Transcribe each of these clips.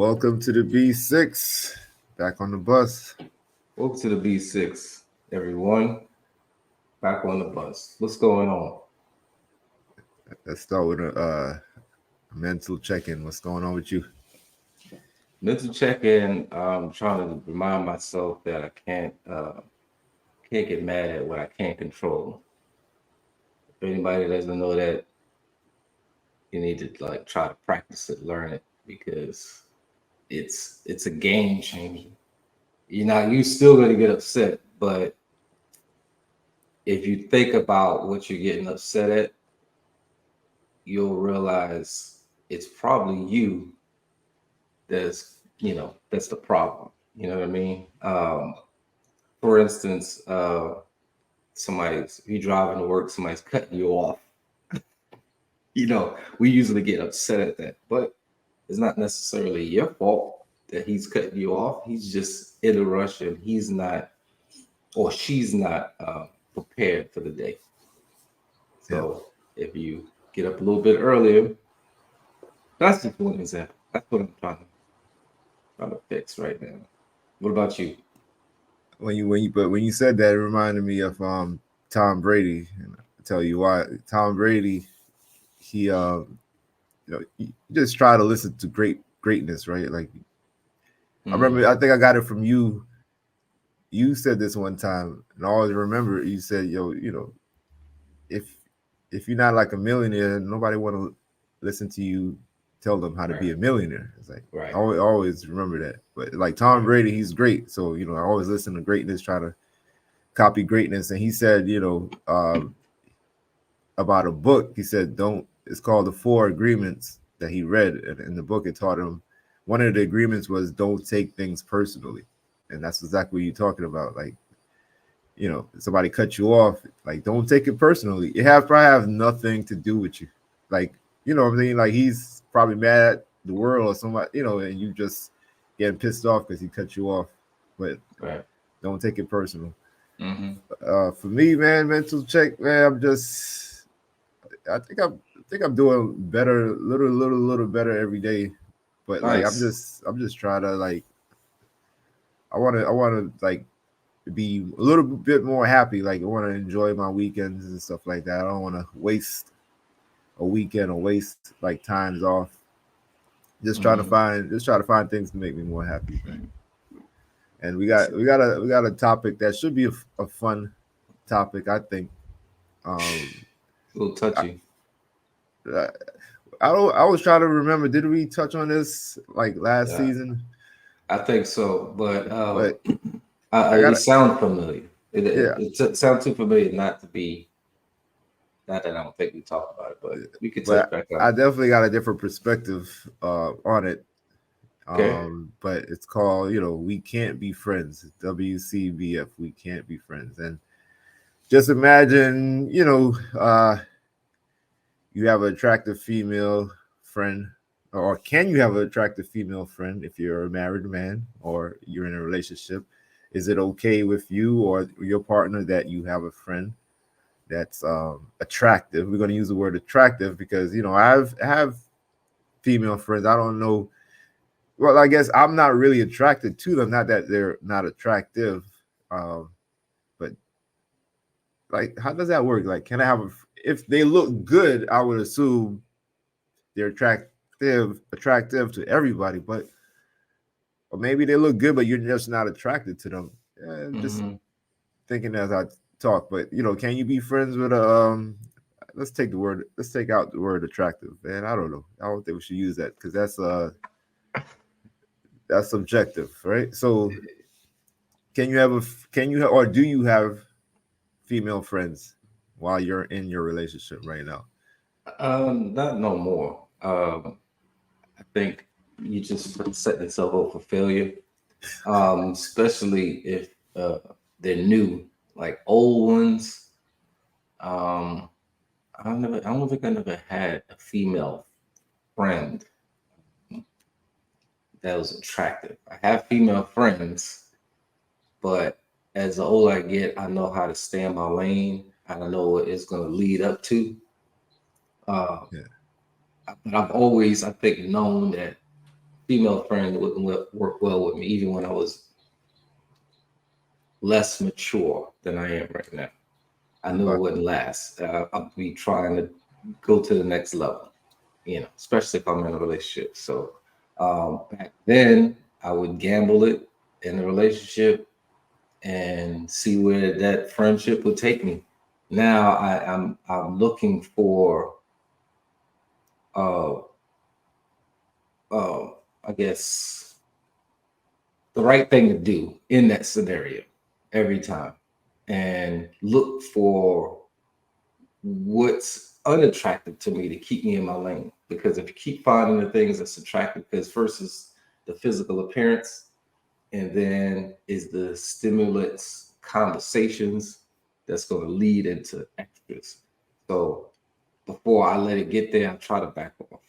Welcome to the B6. Back on the bus. Welcome to the B6, everyone. Back on the bus. What's going on? Let's start with a mental check-in. What's going on with you? Mental check-in. I'm trying to remind myself that I can't get mad at what I can't control. If anybody doesn't know that, you need to try to practice it, learn it, because it's a game changer. You still gonna get upset, but if you think about what you're getting upset at, you'll realize it's probably you that's the problem. You know what I mean? For instance, if you driving to work, somebody's cutting you off. We usually get upset at that, but it's not necessarily your fault that he's cutting you off. He's just in a rush and he's not, or she's not prepared for the day. So if you get up a little bit earlier, that's just one example. That's what I'm trying to fix right now. What about you? When you said that, it reminded me of Tom Brady. And I'll tell you why. Tom Brady, he just try to listen to greatness, right? Like I remember, I think I got it from you. You said this one time, and I always remember you said, "Yo, if you're not like a millionaire, nobody want to listen to you tell them how to be a millionaire." It's like I always remember that. But like Tom Brady, he's great, so I always listen to greatness, try to copy greatness. And he said, about a book. He said, "Don't." It's called the Four Agreements that he read in the book. It taught him one of the agreements was don't take things personally, and that's exactly what you're talking about. Like somebody cut you off, like don't take it personally. It probably have nothing to do with you. Like, what I mean? Like he's probably mad at the world or somebody, and you just getting pissed off because he cut you off. But don't take it personal. For me, man, mental check, man, I think I'm doing better, little better every day. But like I'm just trying to like I wanna like be a little bit more happy. Like I want to enjoy my weekends and stuff like that. I don't want to waste a weekend or waste like times off. Just try to find things to make me more happy, man. And we got a topic that should be a fun topic, I think. A little touchy. I was trying to remember. Did we touch on this like last season? I think so, but it sounds familiar. It sounds too familiar not to be. Not that I don't think we talked about it, but we could touch back on it. I definitely got a different perspective on it. Okay. But it's called, We Can't Be Friends. WCBF, We Can't Be Friends. And just imagine, you have an attractive female friend, or can you have an attractive female friend if you're a married man or you're in a relationship? Is it okay with you or your partner that you have a friend that's attractive? We're going to use the word attractive because I have female friends. I don't know. Well, I guess I'm not really attracted to them. Not that they're not attractive, but like, how does that work? Like, can I have if they look good? I would assume they're attractive to everybody, but or maybe they look good, but you're just not attracted to them. Just thinking as I talk, but can you be friends with a let's take out the word attractive, man. I don't know. I don't think we should use that because that's subjective, right? So can you or do you have female friends while you're in your relationship right now? Not no more. I think you just set yourself up for failure. Especially if they're new, like old ones. I don't think I never had a female friend that was attractive. I have female friends, but as the older I get, I know how to stay in my lane. I know what it's going to lead up to. But I've always, I think, known that female friend wouldn't work well with me, even when I was less mature than I am right now. I knew it wouldn't last. I'd be trying to go to the next level, especially if I'm in a relationship. So back then, I would gamble it in a relationship and see where that friendship would take me. Now I'm looking for, uh, uh, I guess, the right thing to do in that scenario every time, and look for what's unattractive to me to keep me in my lane. Because if you keep finding the things that's attractive, because first is the physical appearance, and then is the stimulants conversations that's going to lead into extras. So before I let it get there, I try to back off.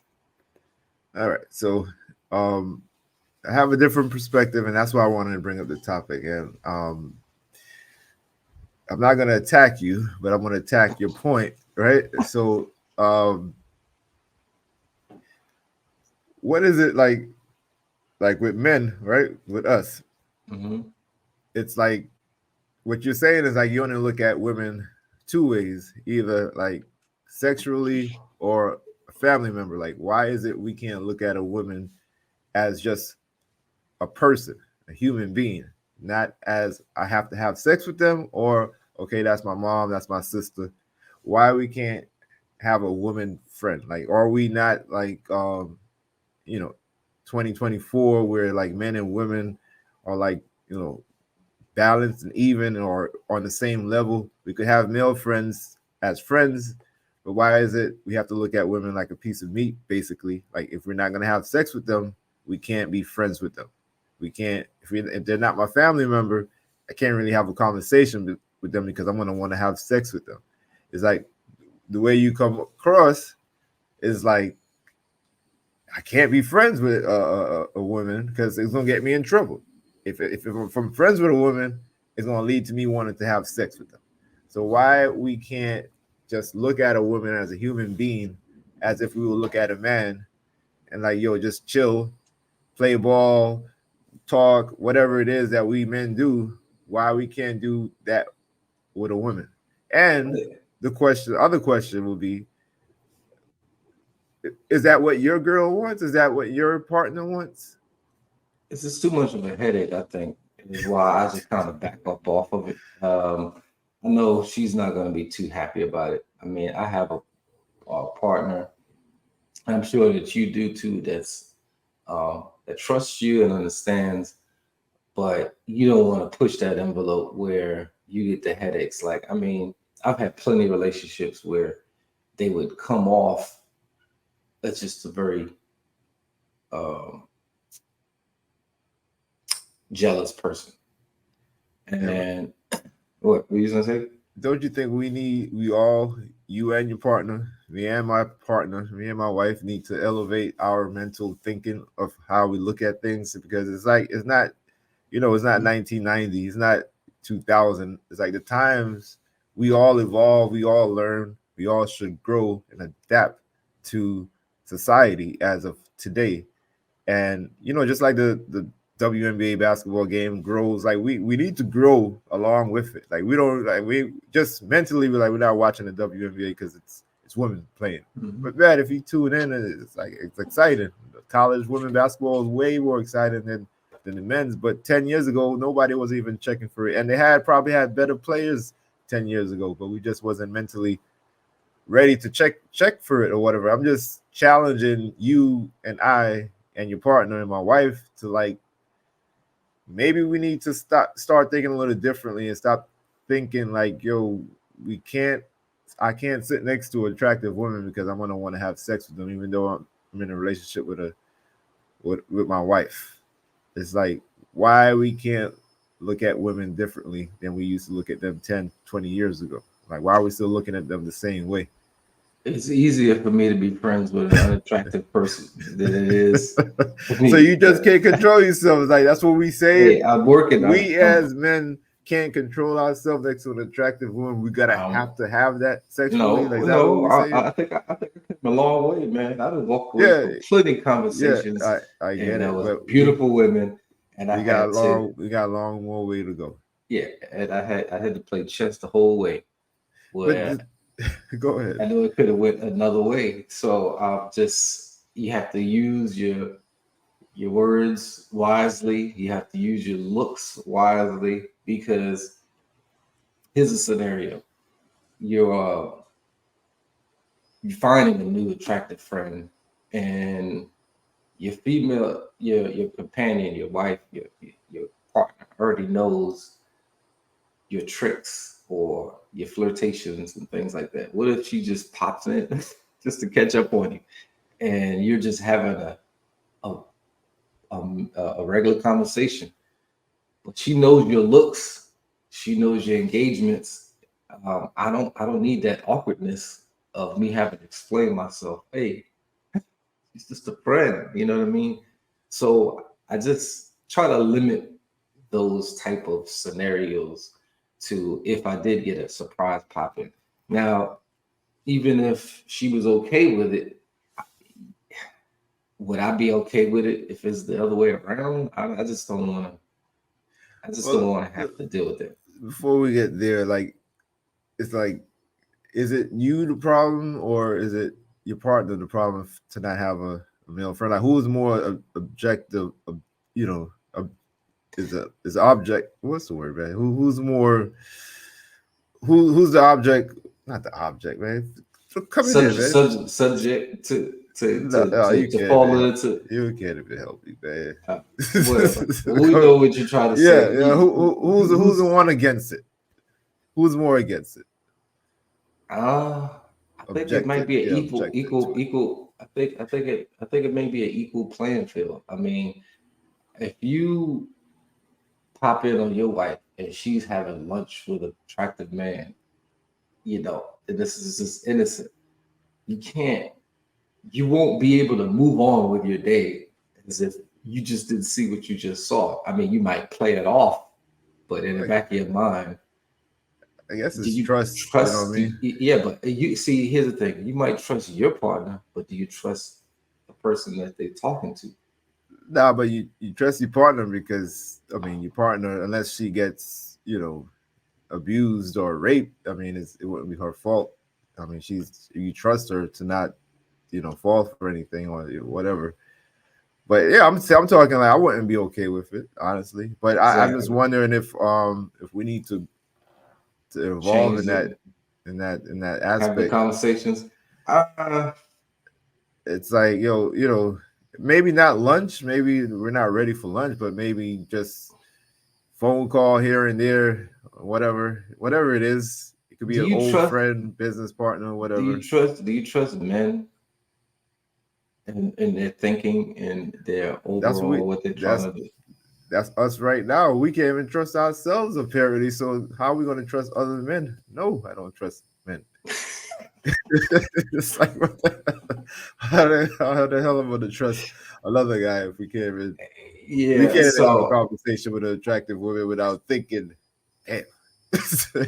All right. So I have a different perspective, and that's why I wanted to bring up the topic. And I'm not going to attack you, but I'm going to attack your point, right? So what is it like with men, right? With us, it's like what you're saying is like you only look at women two ways, either like sexually or a family member. Like, why is it we can't look at a woman as just a person, a human being, not as I have to have sex with them, or okay, that's my mom, that's my sister. Why we can't have a woman friend? Like, are we not like 2024 where like men and women are like, balanced and even or on the same level? We could have male friends as friends, but why is it we have to look at women like a piece of meat, basically? Like, if we're not going to have sex with them, we can't be friends with them. We can't, if they're not my family member, I can't really have a conversation with them because I'm going to want to have sex with them. It's like the way you come across is like, I can't be friends with a woman because it's going to get me in trouble. If I'm friends with a woman, it's going to lead to me wanting to have sex with them. So why we can't just look at a woman as a human being as if we would look at a man and like, yo, just chill, play ball, talk, whatever it is that we men do, why we can't do that with a woman? And the other question will be, is that what your girl wants? Is that what your partner wants? It's just too much of a headache, I think, is why I just kind of back up off of it. I know she's not going to be too happy about it. I mean, I have a partner, I'm sure that you do too, that trusts you and understands, but you don't want to push that envelope where you get the headaches. Like, I mean, I've had plenty of relationships where they would come off as just a very jealous person. And what were you gonna say? Don't you think you and your partner, me and my partner, me and my wife need to elevate our mental thinking of how we look at things? Because it's like, it's not 1990, it's not 2000. It's like the times we all evolve, we all learn, we all should grow and adapt to society as of today. And just like the WNBA basketball game grows, like we need to grow along with it. Like, we just mentally we're not watching the WNBA because it's women playing. But man, if you tune in, it's exciting. The college women basketball is way more exciting than the men's. But 10 years ago, nobody was even checking for it, and they probably had better players 10 years ago, but we just wasn't mentally ready to check for it or whatever. I'm just challenging you and I and your partner and my wife to, like, maybe we need to start thinking a little differently and stop thinking like, yo, I can't sit next to an attractive woman because I'm gonna want to have sex with them, even though I'm in a relationship with my wife. It's like, why we can't look at women differently than we used to look at them 10, 20 years ago. Like, why are we still looking at them the same way? It's easier for me to be friends with an unattractive person than it is for me. So you just can't control yourself. It's like, that's what we say. Hey, I'm working. As men can't control ourselves next to an attractive woman, we gotta Um, have to have that sexually. Like, no, is that what no, we saying? I think I came a long way, man. I done walked away Yeah, from plenty yeah, conversations, I get and there it, was but beautiful women, and I had to, we got a long more way to go. yeah, and I had to play chess the whole way, But where go ahead. I knew it could have went another way. So just you have to use your words wisely. You have to use your looks wisely because here's a scenario: you're you're finding a new attractive friend, and your female, your companion, your wife, your partner already knows your tricks or your flirtations and things like that. What if she just pops in just to catch up on you, and you're just having a a regular conversation, but she knows your looks, she knows your engagements. I don't need that awkwardness of me having to explain myself. Hey, she's just a friend. You know what I mean? So I just try to limit those type of scenarios to if I did get a surprise pop in. Now, even if she was okay with it, would I be okay with it if it's the other way around? I just don't want to. I just don't Well, want to have to deal with it. before we get there, like, it's like, is it you the problem, or is it your partner the problem to not have a male friend? Like, who's more objective? You know, is object. What's the word, man? Who's more? Who's the object? Not the object, man. So come in here, man. Subject No, no, you to can't, fall man. into You can't even help me, man. uh, whatever. We know what you're trying to Yeah, say. yeah. Who's the one against it? Who's more against it? Uh, I think it might Objected, be an yeah, objected to it. equal. I think it may be an equal playing field. I mean, if you pop in on your wife and she's having lunch with an attractive man, you know, and this is just innocent, you can't, you won't be able to move on with your day as if you just didn't see what you just saw. I mean, you might play it off, but in the Like, back of your mind, I guess do it's you trust. You know what I trust? mean? Yeah, but you see, here's the thing: you might trust your partner, but do you trust the person that they're talking to? Nah, but you trust your partner because I mean your partner, unless she gets abused or raped, I mean it wouldn't be her fault. I mean you trust her to not fall for anything or whatever. But yeah, I'm talking like I wouldn't be okay with it honestly. But I'm just Exactly. wondering if we need to evolve Change in that it. Have the aspect. conversations. Uh, It's like maybe not lunch, maybe we're not ready for lunch, but maybe just phone call here and there, whatever it is. It could be do an you old trust? friend, business partner, whatever. Do you trust men and their thinking and their That's what we overall what they're that's trying to do? that's us right now. We can't even trust ourselves apparently. So how are we going to trust other men? No, I don't trust men. It's like how the hell am I going to trust another guy if we Yeah. can't even have a So conversation with an attractive woman without thinking, damn.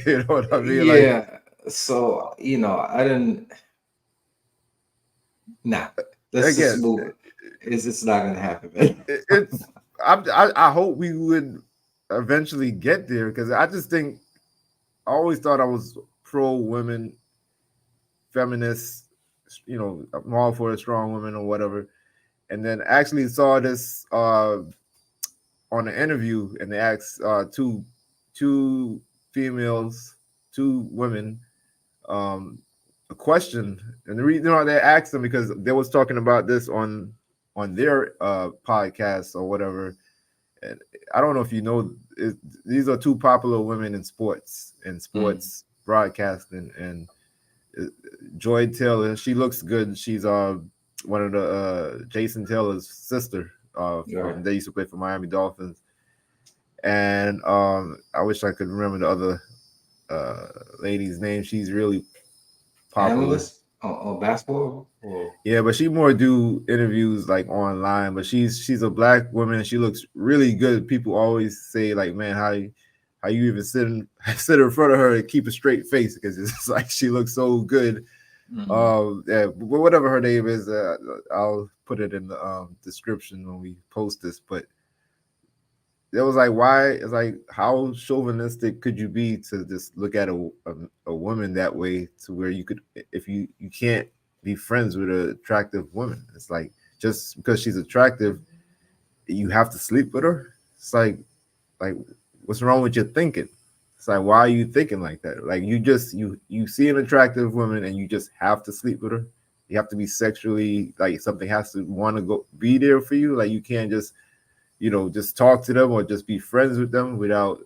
You know what I mean? Like, yeah. So I didn't. Nah. Let's just again, move it. It's just not gonna happen, man. it's I hope we would eventually get there because I just think I always thought I was pro women, feminist, I'm all for a strong woman or whatever. And then actually saw this on an interview, and they asked two females, two women, um, a question, and the reason why they asked them because they was talking about this on their podcast or whatever. And I don't know if you know, these are two popular women in Mm, sports broadcasting, and Joy Taylor. She looks good. She's one of the Jason Taylor's sister right. from they used to play for Miami Dolphins. And I wish I could remember the other uh lady's name. She's really popular. Analyst on basketball or Yeah, but she more do interviews like online. But she's a black woman and she looks really good. People always say like, man, how how you even sit in front of her and keep a straight face because it's like she looks so good. Yeah, but whatever her name is, I'll put it in the description when we post this. But it was like, why? It's like, how chauvinistic could you be to just look at a woman that way, to where you could, if you can't be friends with an attractive woman? It's like, just because she's attractive, you have to sleep with her. It's like what's wrong with your thinking? It's like, why are you thinking like that? Like, you see an attractive woman and you just have to sleep with her. You have to be sexually, like, something has to want to go be there for you. Like, you can't just just talk to them or just be friends with them without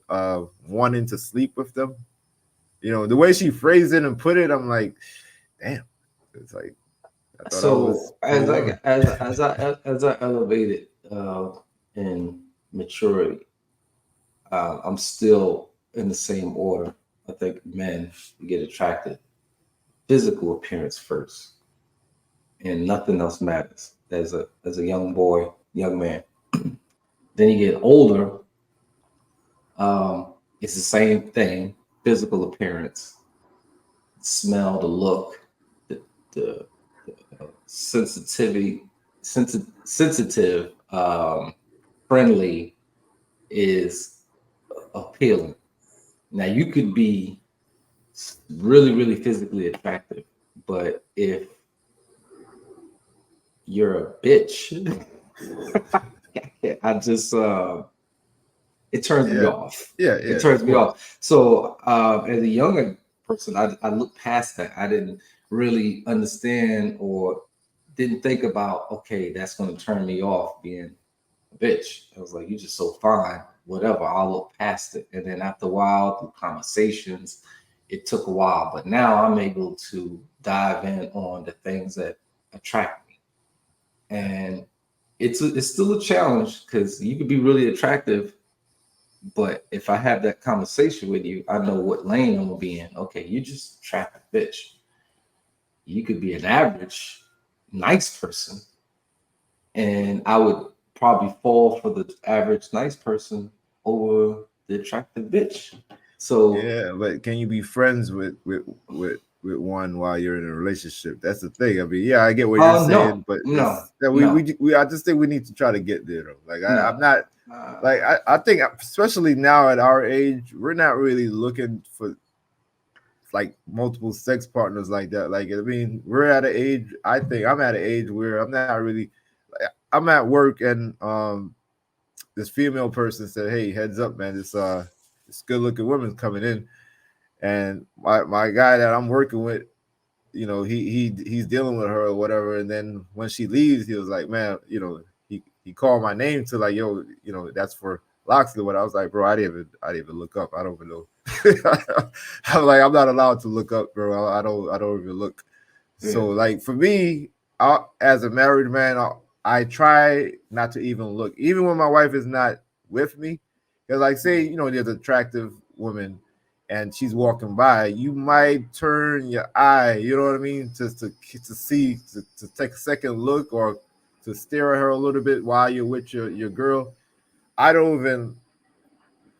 wanting to sleep with them. The way she phrased it and put it, I'm like, damn. It's like, I thought I was So as I elevated in maturity, I'm still in the same order. I think men get attracted physical appearance first, and nothing else matters. As a young boy, young man. Then you get older, it's the same thing: physical appearance, smell, the look, the sensitivity, sensitive, friendly is appealing. Now you could be really, really physically attractive, but if you're a bitch, I just it turns me yeah, off. yeah, It yeah, turns of me course. off. So as a younger person, I looked past that. I didn't really understand or didn't think about, okay, that's going to turn me off being a bitch. I was like, you're just so fine, whatever. I'll look past it. And then after a while, through conversations, it took a while. But now I'm able to dive in on the things that attract me. And it's still a challenge because you could be really attractive, but if I have that conversation with you, I know what lane I'm gonna be in. Okay, you just attractive bitch. You could be an average, nice person, and I would probably fall for the average, nice person over the attractive bitch. So Yeah, but can you be friends with one while you're in a relationship? That's the thing. I mean, yeah, I get what you're no, saying, but no, it's that no, we I just think we need to try to get there though. Like, I'm no. not, Uh, like, I think, especially now at our age, we're not really looking for like multiple sex partners like that. Like, I mean, we're at an age. I think I'm at an age where I'm not really. I'm at work and this female person said, "Hey, heads up, man! This good looking woman's coming in." And my guy that I'm working with, he's dealing with her or whatever. And then when she leaves, he was like, man, he called my name to, like, yo, that's for Locksley. But I was like, bro, I didn't even look up. I don't even know. I'm like, I'm not allowed to look up, bro. I don't even look. yeah. So, like, for me, as a married man, I try not to even look, even when my wife is not with me. Because, like, say, there's an attractive woman and she's walking by, you might turn your eye, you know what I mean, just to see, to take a second look, or to stare at her a little bit while you're with your girl. I don't even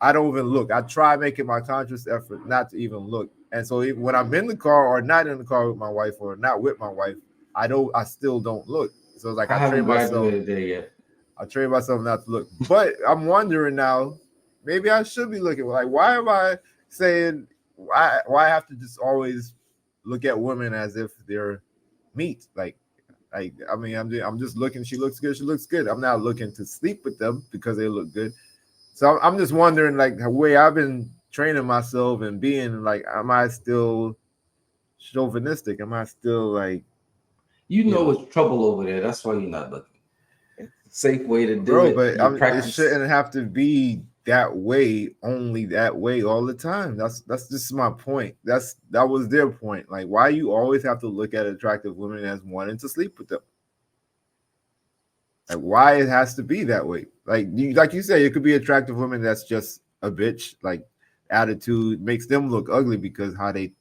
I don't even look. I try making my conscious effort not to even look. And so even when I'm in the car or not in the car with my wife or not with my wife, I still don't look. So it's like I haven't graduated there yet. I train myself not to look. But I'm wondering now, maybe I should be looking. Like, why am I saying, why I have to just always look at women as if they're meat? Like, I mean, I'm just looking. She looks good. She looks good. I'm not looking to sleep with them because they look good. So I'm just wondering, like, the way I've been training myself and being like, am I still chauvinistic? Am I still like, You you know know, it's trouble over there. That's why you're not looking. It's a safe way to do bro? it. But You it practice. shouldn't have to be that way, only that way all the time. That's just my point. That was their point. Like, why you always have to look at attractive women as wanting to sleep with them? Like, why it has to be that way? Like you say, it could be attractive women that's just a bitch. Like, attitude makes them look ugly because how they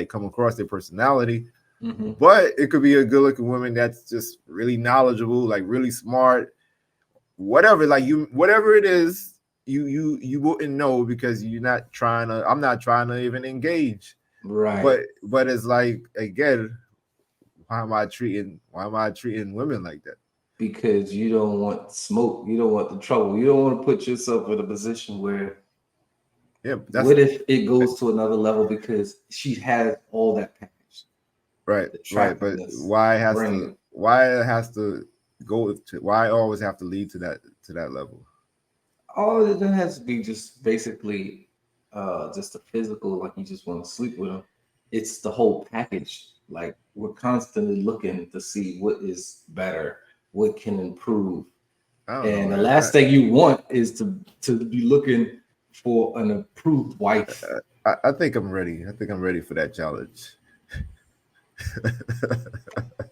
come across, their personality. Mm-hmm. But it could be a good looking woman that's just really knowledgeable, like really smart, whatever. Like, whatever it is, you wouldn't know because you're not trying to. I'm not trying to even engage. Right. But it's like again, why am I treating women like that? Because you don't want smoke, you don't want the trouble, you don't want to put yourself in a position where Yeah, that's what if it goes to another level because she has all that package, right, the right. But attractiveness, the brain. why it has to go to why always have to lead to that level? All it has to be just basically just the physical, like you just want to sleep with them. It's the whole package. Like we're constantly looking to see what is better, what can improve. I don't know, And the man. last thing you want is to be looking for an approved wife. I think I'm ready. I think I'm ready for that challenge.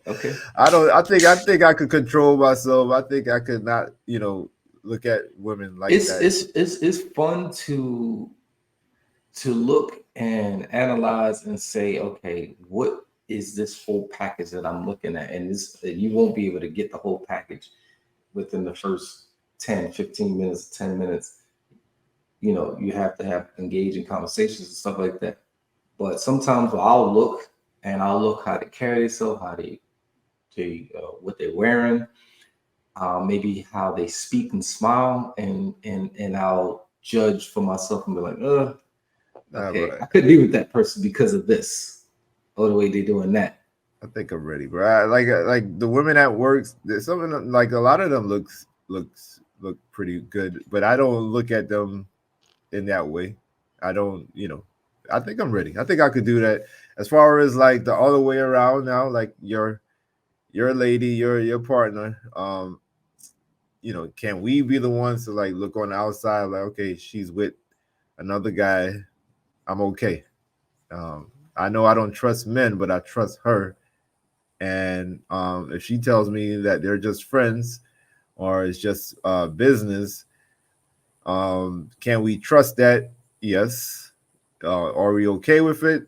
Okay. I don't. I think I could control myself. I think I could not. Look at women like It's that. it's it's it's fun to look and analyze and say, okay, what is this whole package that I'm looking at? And this you won't be able to get the whole package within the first 10, 15 minutes, 10 minutes. You have to have engaging conversations and stuff like that. But sometimes I'll look and I'll look how they carry themselves, how they what they're wearing, maybe how they speak and smile, and I'll judge for myself and be like, okay, Right. I couldn't be with that person because of this or the way they're doing that. I think I'm ready, bro. Like the women at works. There's something like a lot of them look pretty good, but I don't look at them in that way. I don't. I think I'm ready. I think I could do that. As far as like the other way around now, like your lady, your partner. Can we be the ones to like look on the outside, like, okay, she's with another guy. I'm okay. Um, I know I don't trust men, but I trust her. And if she tells me that they're just friends or it's just business, can we trust that? Yes. Are we okay with it?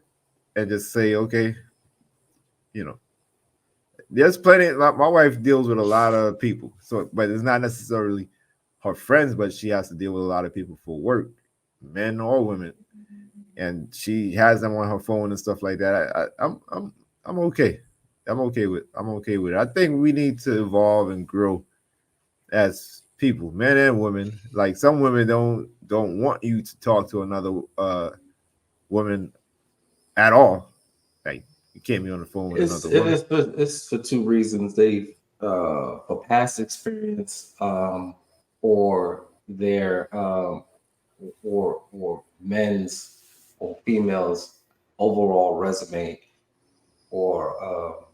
And just say, okay, you know, there's plenty. My wife deals with a lot of people, so but it's not necessarily her friends, but she has to deal with a lot of people for work, men or women, and she has them on her phone and stuff like that. I'm okay. I'm okay with it. I think we need to evolve and grow as people, men and women. Like some women don't want you to talk to another woman at all. Like you can't be on the phone with It's another it woman. is for, it's for two reasons. They for past experience, or their or men's or females overall resume, or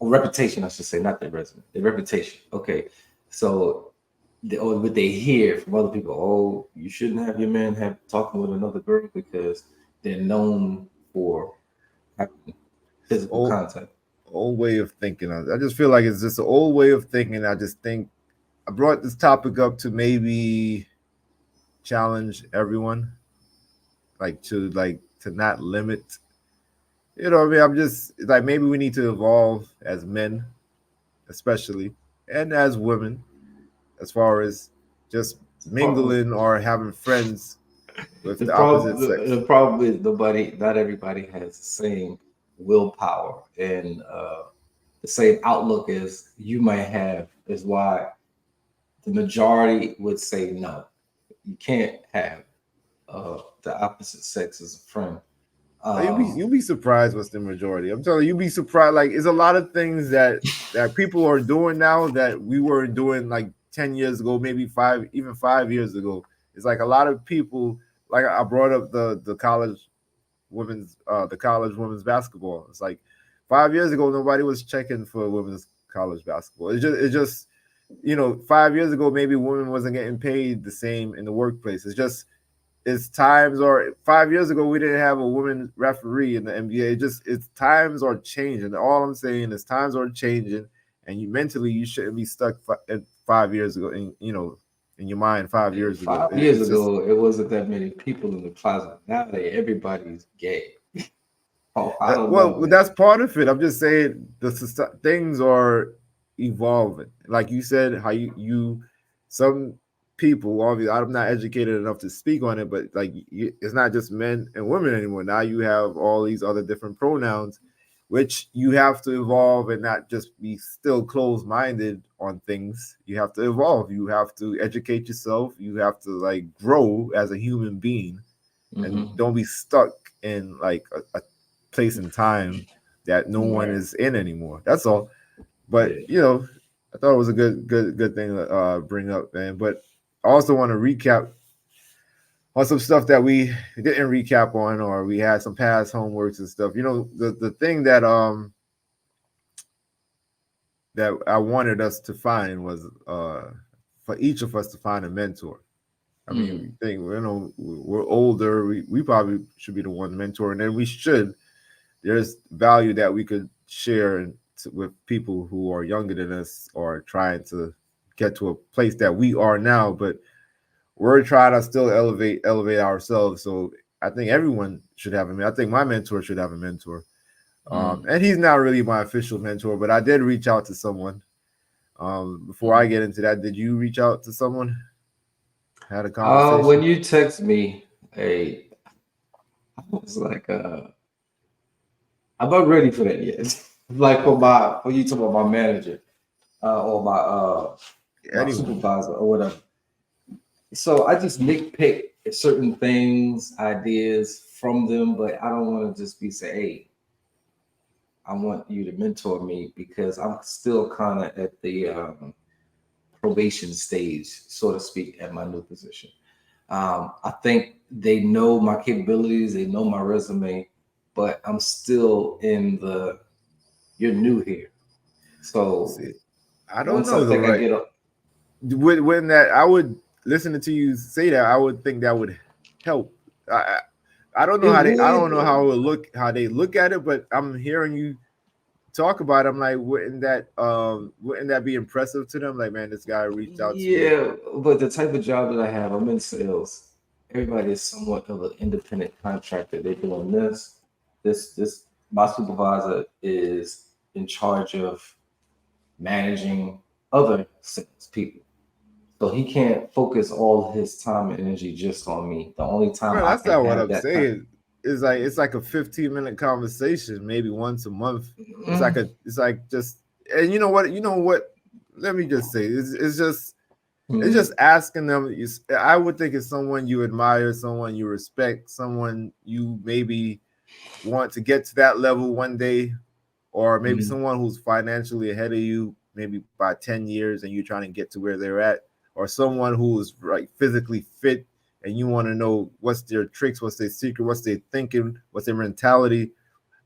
reputation, I should say, not their resume, their reputation. Okay, so or what they hear from other people. Oh, you shouldn't have your man have talking with another girl because they're known for having physical Old contact. old way of thinking. I just feel like it's just an old way of thinking. I just think I brought this topic up to maybe challenge everyone, like to not limit. What I mean? I'm just like maybe we need to evolve as men, especially, and as women, as far as just Problem. mingling or having friends with The the problem, opposite the, sex. the problem is not everybody has the same willpower and the same outlook as you might have. Is why the majority would say no. You can't have the opposite sex as a friend. You'll be surprised what's the majority. I'm telling you, you'll be surprised. Like, it's a lot of things that people are doing now that we weren't doing like 10 years ago, maybe even 5 years ago. It's like a lot of people. Like I brought up the college women's basketball. It's like 5 years ago, nobody was checking for women's college basketball. It's just 5 years ago, maybe women wasn't getting paid the same in the workplace. It's times, or 5 years ago we didn't have a woman referee in the NBA. It's times are changing. All I'm saying is times are changing, and you mentally you shouldn't be stuck at 5 years ago. In your mind, 5 years ago, 5 years it's just ago, it wasn't that many people in the closet. Nowadays, everybody's gay. Oh, I don't well, know, man. that's part of it. I'm just saying things are evolving. Like you said, how you some people. Obviously, I'm not educated enough to speak on it, but like it's not just men and women anymore. Now you have all these other different pronouns, which you have to evolve and not just be still closed minded on things. You have to evolve. You have to educate yourself. You have to like grow as a human being, and Mm-hmm. don't be stuck in like a place and time that no one Right. is in anymore. That's all. But Yeah. I thought it was a good thing to bring up, man. But I also want to recap on some stuff that we didn't recap on, or we had some past homeworks and stuff. The thing that I wanted us to find was for each of us to find a mentor. I mean, Mm. we think we're older. We probably should be the one mentor, and then we should. There's value that we could share with people who are younger than us or trying to get to a place that we are now. But we're trying to still elevate ourselves. So I think everyone should have a mentor. I think my mentor should have a mentor. Mm. And he's not really my official mentor, but I did reach out to someone. Before I Mm. get into that, did you reach out to someone? Had a When conversation? you text me, I was like, I'm not ready for that yet. Like for you talking about my manager, or my Anyone? supervisor or whatever. So I just nitpick certain things, ideas from them, but I don't want to just be say, hey, I want you to mentor me because I'm still kind of at the probation stage, so to speak, at my new position. I think they know my capabilities, they know my resume, but I'm still in the you're new here. So See, I don't once I know though. think I Like get up, when that, I would listening to you say that. I would think that would help. I don't know it how they. I would. don't know how it would look. How they look at it, but I'm hearing you talk about it. I'm like, wouldn't that be impressive to them? Like, man, this guy reached out to me. Yeah, but the type of job that I have, I'm in sales. Everybody is somewhat of an independent contractor. They're doing this. My supervisor is in charge of managing other sales people. So he can't focus all his time and energy just on me. The only time Bro, I that's can not what have I'm that time. saying. It's like a 15-minute conversation, maybe once a month. Mm, It's like just, and you know what? Let me just say, it's just mm, asking them. I would think it's someone you admire, someone you respect, someone you maybe want to get to that level one day, or maybe mm, someone who's financially ahead of you, maybe by 10 years, and you're trying to get to where they're at, or someone who's like physically fit and you want to know what's their tricks, what's their secret, what's their thinking, what's their mentality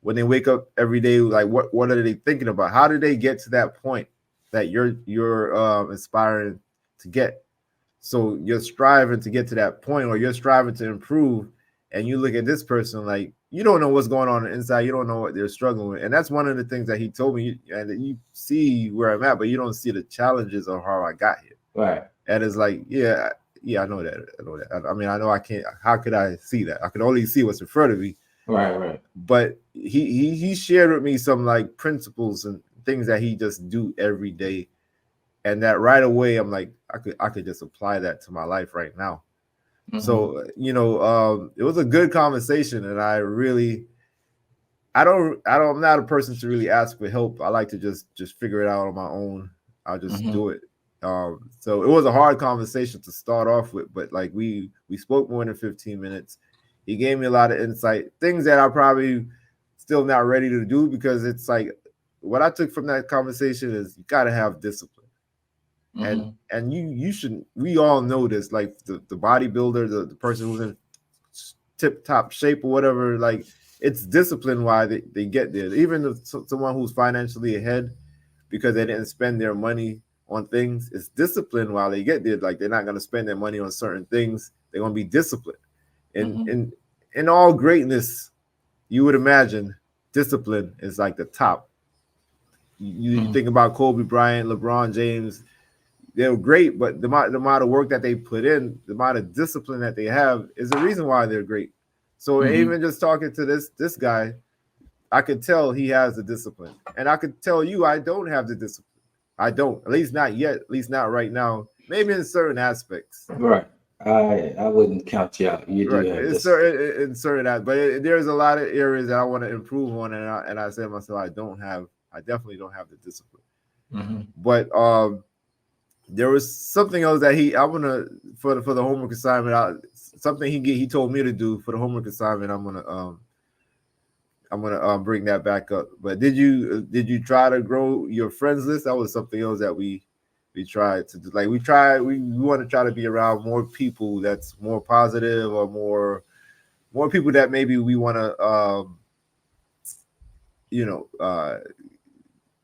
when they wake up every day. Like what are they thinking about? How did they get to that point that you're inspiring to get? So you're striving to get to that point, or you're striving to improve, and you look at this person like you don't know what's going on the inside. You don't know what they're struggling with, and that's one of the things that he told me. And you see where I'm at, but you don't see the challenges of how I got here. right, And it's like, yeah, yeah, I know that. I know that. I mean, I know I can't. How could I see that? I can only see what's in front of me. right, right. But he shared with me some like principles and things that he just do every day, and that right away I'm like, I could just apply that to my life right now. Mm-hmm, So it was a good conversation, and I'm not a person to really ask for help. I like to just figure it out on my own. I'll just mm-hmm, do it. So it was a hard conversation to start off with, but like we spoke more than 15 minutes. He gave me a lot of insight, things that I probably still not ready to do, because it's like what I took from that conversation is you got to have discipline. and mm-hmm, and you should, we all know this, like the bodybuilder, the person who's in tip top shape or whatever, like it's discipline why they get there. Even if someone who's financially ahead because they didn't spend their money on things, it's discipline while they get there. Like they're not going to spend their money on certain things, they're going to be disciplined. and mm-hmm, in in all greatness, you would imagine discipline is like the top. You mm-hmm, think about Kobe Bryant, LeBron James, they're great, but the amount of work that they put in, the amount of discipline that they have is the reason why they're great. So mm-hmm, even just talking to this guy, I could tell he has the discipline, and I could tell you I don't have the discipline. I don't, at least not yet, at least not right now. maybe in certain aspects. Right. I wouldn't count you out. You do Right, have it's this. certain in certain that, but there's a lot of areas that I want to improve on, and I say to myself, I definitely don't have the discipline. Mm-hmm. But there was something else that I'm gonna for the homework assignment. Something he told me to do for the homework assignment. I'm gonna bring that back up. But did you try to grow your friends list? That was something else that we tried to do. Like we want to try to be around more people that's more positive, or more people that maybe we want to you know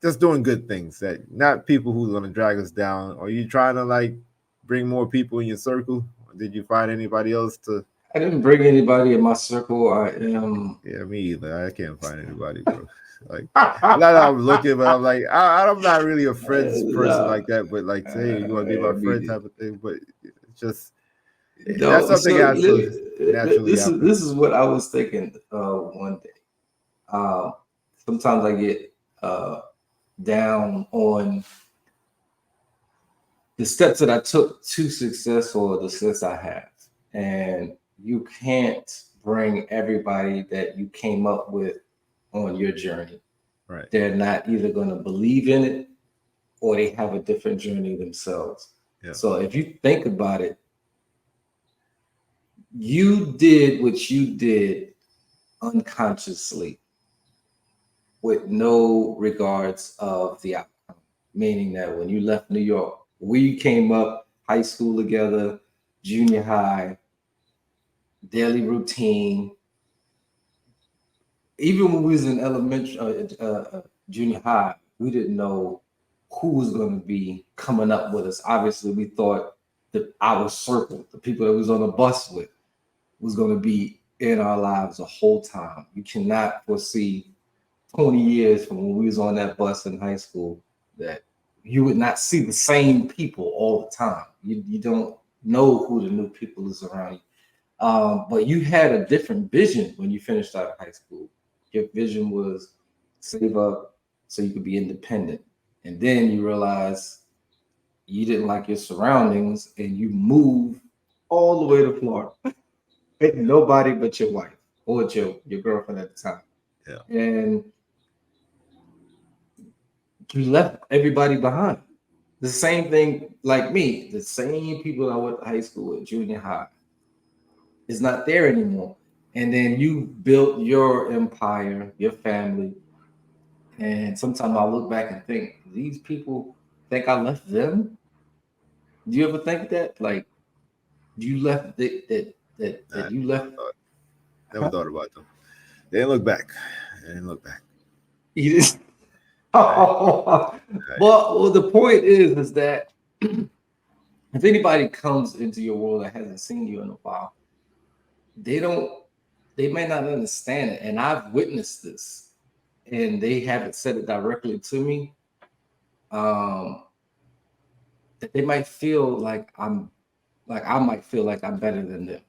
just doing good things, that not people who's going to drag us down. Are you trying to like bring more people in your circle? Or did you find anybody else to? I didn't bring anybody in my circle. I am. Yeah, me either. I can't find anybody, bro. Like, not that I'm looking, but I'm like, I'm not really a friends person No, like that. But like, say you want to be my friend me type of thing. But it's just that's no. something So that has to naturally happen. this is what I was thinking one day. Uh, Sometimes I get down on the steps that I took to success or the success I have, and you can't bring everybody that you came up with on your journey. Right. They're not either going to believe in it or they have a different journey themselves. Yeah. So if you think about it, you did what you did unconsciously with no regards of the outcome. Meaning that when you left New York, we came up high school together, junior high, daily routine. Even when we was in elementary, junior high, we didn't know who was going to be coming up with us. Obviously, we thought that our circle, the people that was on the bus with, was going to be in our lives the whole time. You cannot foresee 20 years from when we was on that bus in high school that you would not see the same people all the time. You don't know who the new people is around you. But you had a different vision when you finished out of high school. Your vision was save up so you could be independent. And then you realize you didn't like your surroundings and you moved all the way to Florida. Nobody but your wife or your girlfriend at the time. Yeah. And you left everybody behind. The same thing like me, the same people I went to high school with, junior high, is not there anymore. And then you built your empire, your family. And sometimes I look back and think, these people think I left them? Do you ever think that? Like you left that you left? Never thought about them. They didn't look back. They didn't look back. You just Right. well, the point is that if anybody comes into your world that hasn't seen you in a while, they don't they may not understand it. And I've witnessed this, and they haven't said it directly to me. Um, that they might feel like I might feel like I'm better than them.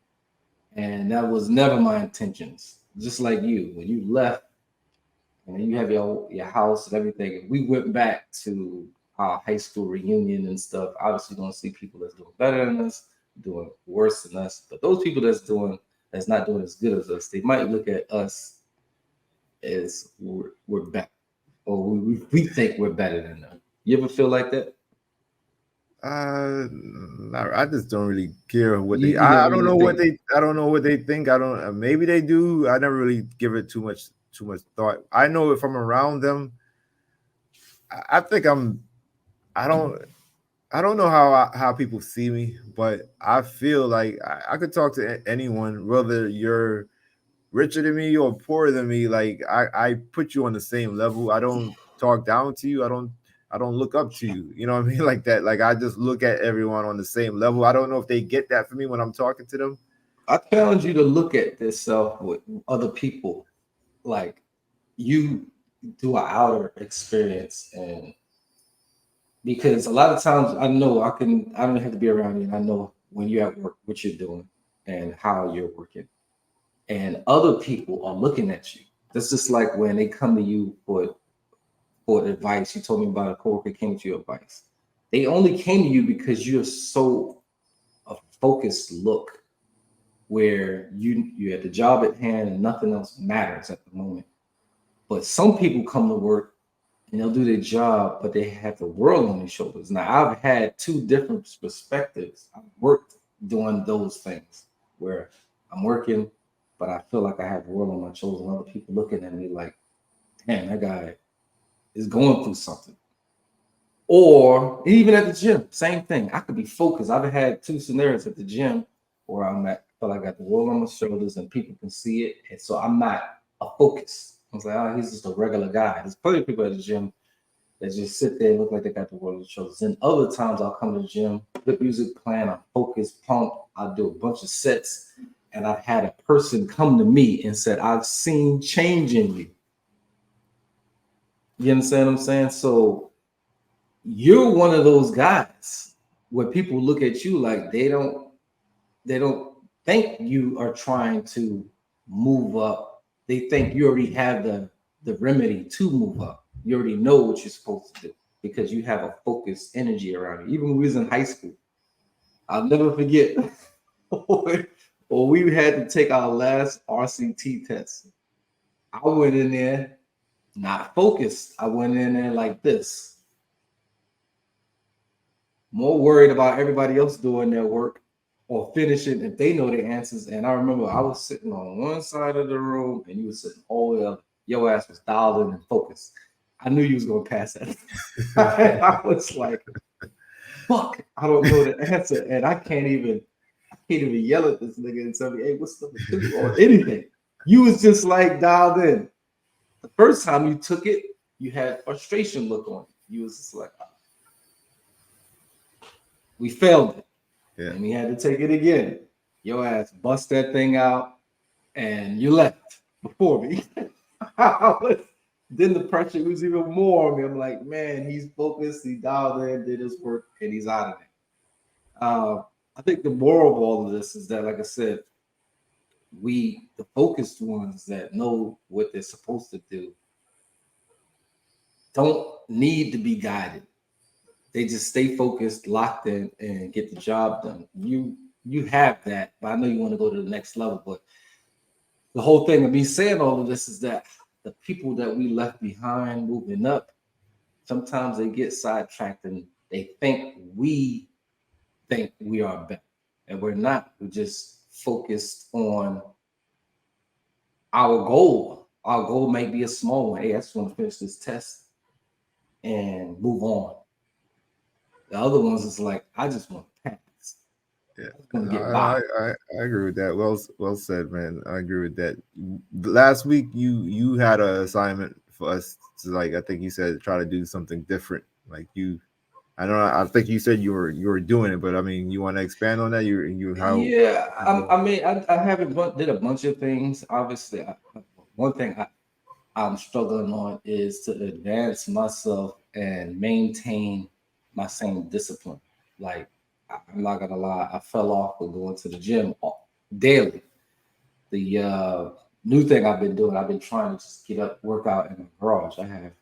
And that was never my intentions. Just like you, when you left and then you have your house and everything. And we went back to our high school reunion and stuff. Obviously, don't see people that's doing better than us, doing worse than us. But those people that's not doing as good as us, they might look at us as we're better, or we think we're better than them. You ever feel like that? I just don't really care what they. You I never don't really know what think. they. I don't know what they think. I don't. Maybe they do. I never really give it too much thought. I know if I'm around them, I think I'm. I don't. I don't know how people see me, but I feel like I could talk to anyone, whether you're richer than me or poorer than me. Like I put you on the same level. I don't talk down to you. I don't look up to you. You know what I mean? Like that. Like I just look at everyone on the same level. I don't know if they get that from me when I'm talking to them. I challenge you to look at this self with other people, like you do an outer experience, and because a lot of times I don't have to be around you, and I know when you're at work what you're doing and how you're working, and other people are looking at you. That's just like when they come to you for advice. You told me about a coworker came to you advice. they only came to you because you're so a focused look, where you at the job at hand and nothing else matters at the moment. But some people come to work and they'll do their job, but they have the world on their shoulders. Now, I've had two different perspectives. I've worked doing those things where I'm working, but I feel like I have the world on my shoulders, and other people looking at me like, damn, that guy is going through something. Or even at the gym, same thing. I could be focused. I've had two scenarios at the gym where I feel like I got the world on my shoulders and people can see it. And so I'm not a focus. I was like, oh, he's just a regular guy. There's plenty of people at the gym that just sit there and look like they got the world on their shoulders. And other times I'll come to the gym, put music playing, I'm focused, pumped, I'll do a bunch of sets. And I've had a person come to me and said, I've seen change in you. You understand what I'm saying? So you're one of those guys where people look at you like they don't think you are trying to move up. They think you already have the remedy to move up. You already know what you're supposed to do because you have a focused energy around you. Even when we was in high school, I'll never forget when we had to take our last RCT test. I went in there not focused. I went in there like this, more worried about everybody else doing their work or finishing if they know the answers. And I remember I was sitting on one side of the room and you were sitting all the way up. Your ass was dialed in and focused. I knew you was gonna pass that. I was like, fuck, I don't know the answer. And I can't even yell at this nigga and tell me, hey, what's number 2 or anything. You was just like dialed in. The first time you took it, you had frustration look on you. You was just like, we failed it. Yeah. And we had to take it again. Your ass bust that thing out and you left before me. Then the pressure was even more on me. I'm like, man, he's focused, he dialed in, did his work, and he's out of it. I think the moral of all of this is that, like I said, the focused ones that know what they're supposed to do, don't need to be guided. They just stay focused, locked in, and get the job done. You have that, but I know you want to go to the next level. But the whole thing of me saying all of this is that the people that we left behind moving up, sometimes they get sidetracked and they think we are better. And we're not. We're just focused on our goal. Our goal may be a small one. Hey, I just want to finish this test and move on. The other ones is like, I just want to pass. Yeah, I agree with that. Well said, man. I agree with that. Last week you had an assignment for us to, like, I think you said, try to do something different. Like I think you said you were doing it, but I mean, you want to expand on that? I haven't did a bunch of things. Obviously, one thing I'm struggling on is to advance myself and maintain my same discipline. Like, I'm not gonna lie, I fell off with going to the gym daily. The new thing I've been doing, I've been trying to just get up, work out in my garage. I have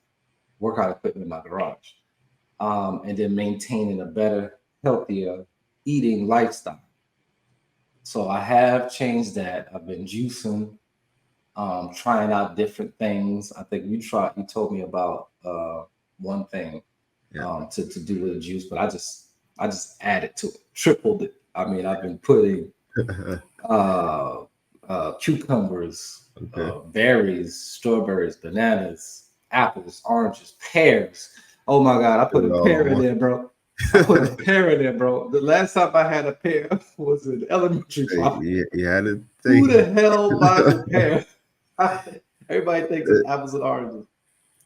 workout equipment in my garage. And then maintaining a better, healthier eating lifestyle. So I have changed that. I've been juicing, trying out different things. I think you told me about one thing to do with the juice, but I just added to it, tripled it. I mean, I've been putting cucumbers, berries, strawberries, bananas, apples, oranges, pears. Oh my God, I put a pear in there, bro. The last time I had a pear was in elementary class. Who the hell buys a pear? Everybody thinks it's apples and oranges.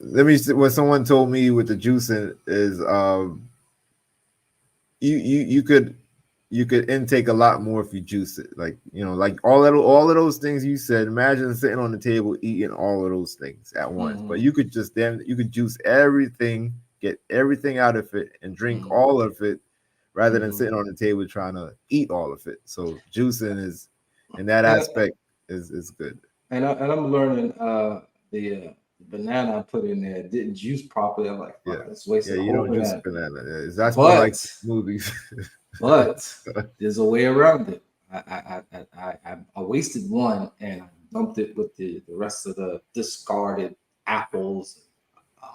Let me see. What someone told me with the juicing is you could intake a lot more if you juice it. Like, like all of those things you said. Imagine sitting on the table eating all of those things at once. But you could juice everything, get everything out of it, and drink all of it, rather than sitting on the table trying to eat all of it. So juicing is, in that aspect, is good. And I'm learning the the banana I put in there didn't juice properly. I'm like, Yeah, fuck, it's wasted yeah. a You whole don't juice banana. banana. That's more like But smoothies. but there's a way around it. I wasted one and I dumped it with the rest of the discarded apples, uh,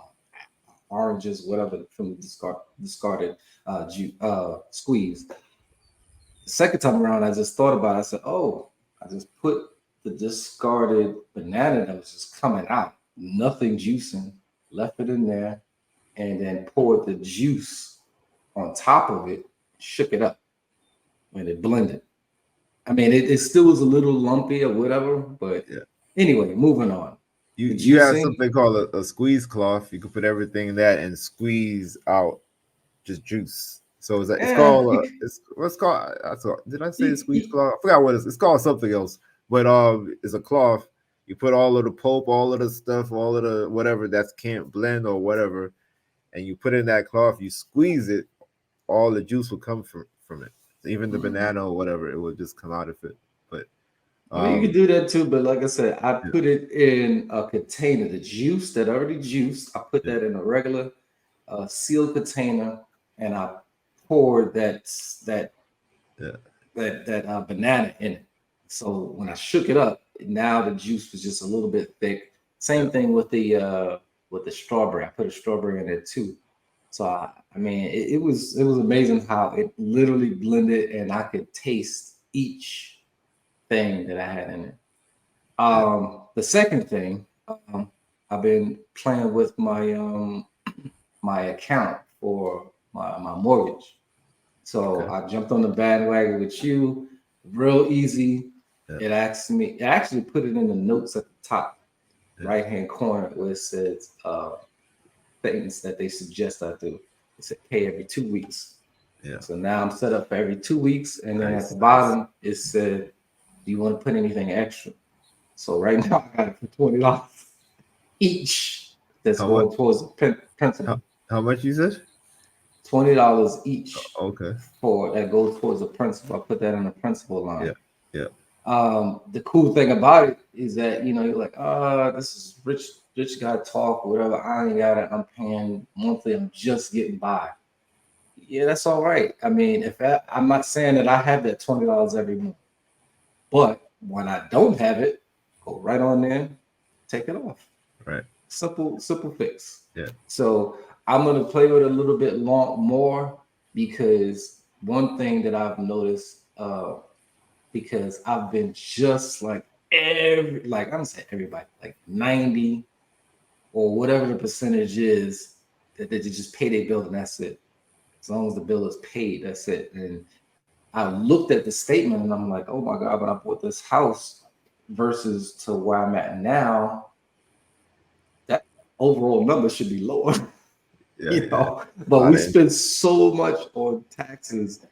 oranges, whatever from the discarded squeeze. The second time around, I just thought about it. I said, oh, I just put the discarded banana that was just coming out, nothing juicing, left it in there, and then poured the juice on top of it, shook it up, and it blended. I mean, it still was a little lumpy or whatever, but Yeah. anyway, moving on. The You have juicing, something called a squeeze cloth. You can put everything in that and squeeze out just juice. So it's yeah, called it's what's called. Did I say you, squeeze you, cloth? I forgot what it's called. Something else, but it's a cloth. You put all of the pulp, all of the stuff, all of the whatever that can't blend or whatever, and you put in that cloth. You squeeze it. All the juice will come from it. Even the mhm. banana or whatever, it will just come out of it. But I mean, you could um, do that too, but like I said, I yeah, put it in a container. The juice that already juiced, I put yeah, that in a regular sealed container, and I poured that yeah, banana in it. So when I shook it up, now the juice was just a little bit thick. yeah. Same thing with the strawberry. I put a strawberry in there too. So I mean, it was amazing how it literally blended, and I could taste each thing that I had in it. Yeah. The second thing, I've been playing with my account for my mortgage. So Okay. I jumped on the bandwagon with you, real easy. Yeah. It actually put it in the notes at the top Yeah. right hand corner where it says things that they suggest I do. It said pay every 2 weeks. Yeah. So now I'm set up for every 2 weeks, and then at Nice. the Nice. bottom it said, "Do you want to put anything extra?" So right now I got it for $20 each. That's How much? going towards the How, principal. how much you said? $20 each Okay. for that goes towards the principal. I put that in the principal line. Yeah. Yeah. The cool thing about it is that you're like, this is rich guy talk, whatever. I ain't got it. I'm paying monthly. I'm just getting by. Yeah, that's all right. I mean, I'm not saying that I have that $20 every month, but when I don't have it, go right on there, take it off. Right. Simple fix. Yeah. So I'm gonna play with it a little bit more because one thing that I've noticed, because I've been just like I'm gonna say everybody, like 90 or whatever the percentage is that they just pay their bill and that's it. As long as the bill is paid, that's it. And I looked at the statement and I'm like, oh my God, when I bought this house versus to where I'm at now, that overall number should be lower. Yeah. Yeah. A But lot we of spend so much on taxes,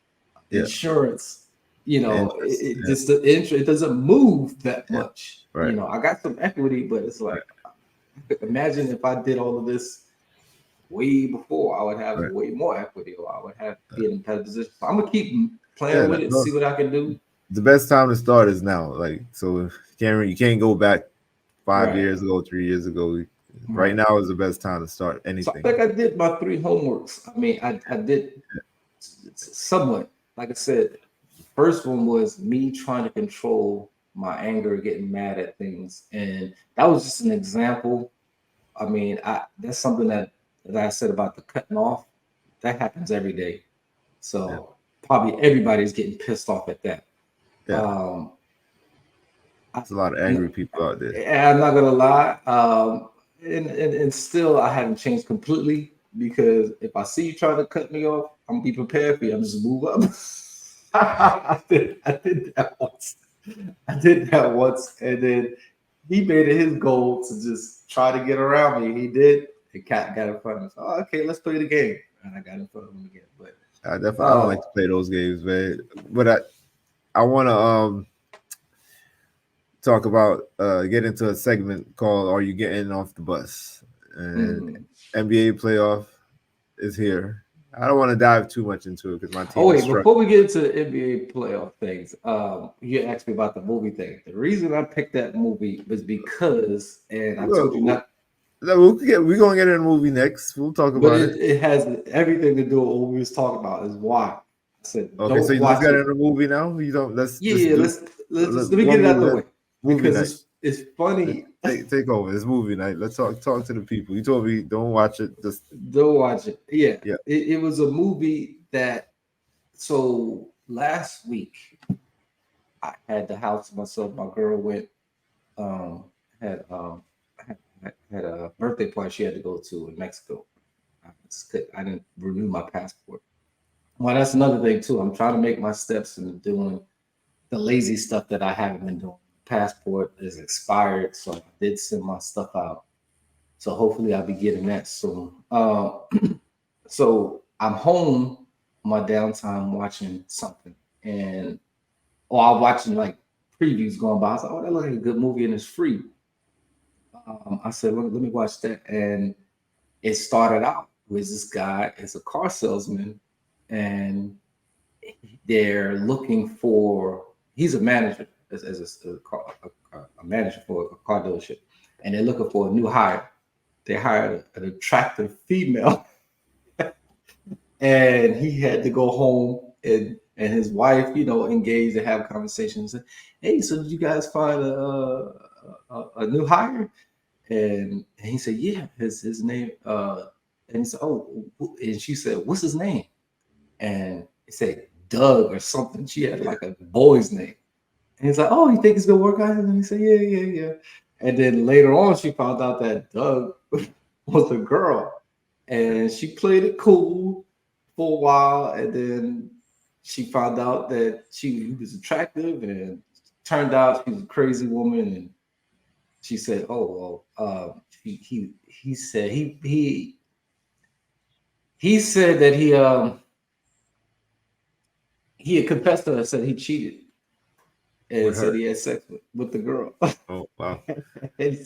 yeah. insurance, The interest. it Yeah. just the interest, it doesn't move that Yeah. much. Right. I got some equity, but it's Right. like, imagine if I did all of this way before, I would have Right. way more equity, or I would have be in a better position. So I'm gonna keep Yeah. playing with it, No, see what I can do. the best time to start is now. Like, so if you can't go back 5 years Right, ago, 3 years ago. Right right. now is the best time to start So I anything. think I did my three homeworks. I mean, I did somewhat. Like I said, first one was me trying to control my anger, getting mad at things, and that was just an example. I mean, that's something that I said about the cutting off. That happens every day. Yeah. So probably everybody's getting pissed off at that. Yeah. Um, I, There's a lot of angry people out there. I'm not gonna lie. And still, I haven't changed completely because if I see you trying to cut me off, I'm gonna be prepared for you. I'm just move up. I did that once. I did that once, and then he made it his goal to just try to get around me. He did. The cat got in front of me. So, okay, let's play the game, and I got in front of him again. But I don't like to oh, play those games, man. But I want to talk about get into a segment called "Are You Getting Off the Bus?" And mm. NBA playoff is here. I don't want to dive too much into it because my Oh team is wait, before struggling. we get into the NBA playoff things, you asked me about the movie thing. The reason I picked that movie was because, and I told you Well, not. We're gonna get in a movie next. We'll talk But about it. it has everything to do with what we was talking about. Is why I said Okay, so don't let's watch get it. in a movie now. You don't. Let's Yeah, just yeah. do. Let me What get it out of movie? the way Movie because night. it's funny. Take over. It's movie night. Let's talk to the people. You told me don't watch it. Just Don't watch it. Yeah, yeah. it was a movie that. So last week I had the house to myself. My girl went um had had, had a birthday party she had to go to in Mexico. I didn't renew my passport. Well, that's another thing too. I'm trying to make my steps into doing the lazy stuff that I haven't been doing. Passport is expired, so I did send my stuff out. So hopefully I'll be getting that soon. So I'm home my downtime watching something, and I'm watching like previews going by. I was like, oh, that looks like a good movie and it's free. I said, let me watch that, and it started out with this guy as a car salesman, and they're looking for. He's a manager as a manager for a car dealership, and they're looking for a new hire. They hired an attractive female, and he had to go home and his wife, engage and have conversations. Hey, so did you guys find a new hire? And he said, yeah, his name. And he said, oh, and she said, what's his name? And he said Doug or something. She had like a boy's name. And he's like, oh, you think it's gonna work out? And he said, yeah, yeah, yeah. And then later on, she found out that Doug was a girl, and she played it cool for a while, and then she found out that he was attractive, and turned out she was a crazy woman. And she said, "Oh well," he said he said that he had confessed to her, said he cheated, and With said her. he had sex with the girl. Oh wow. And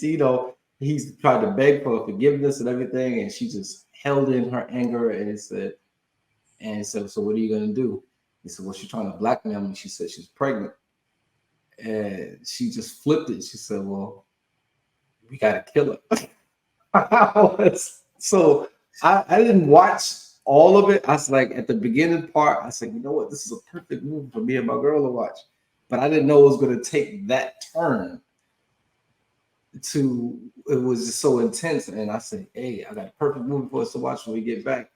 he's tried to beg for forgiveness and everything, and she just held in her anger and said, so what are you gonna do? He said, well, she's trying to blackmail me. She said she's pregnant. And she just flipped it. She said, well, we gotta kill her. So I didn't watch all of it. I was like at the beginning part, I said, you know what, this is a perfect movie for me and my girl to watch. But I didn't know it was gonna take that turn to it was just so intense. And I said, hey, I got a perfect movie for us to watch when we get back.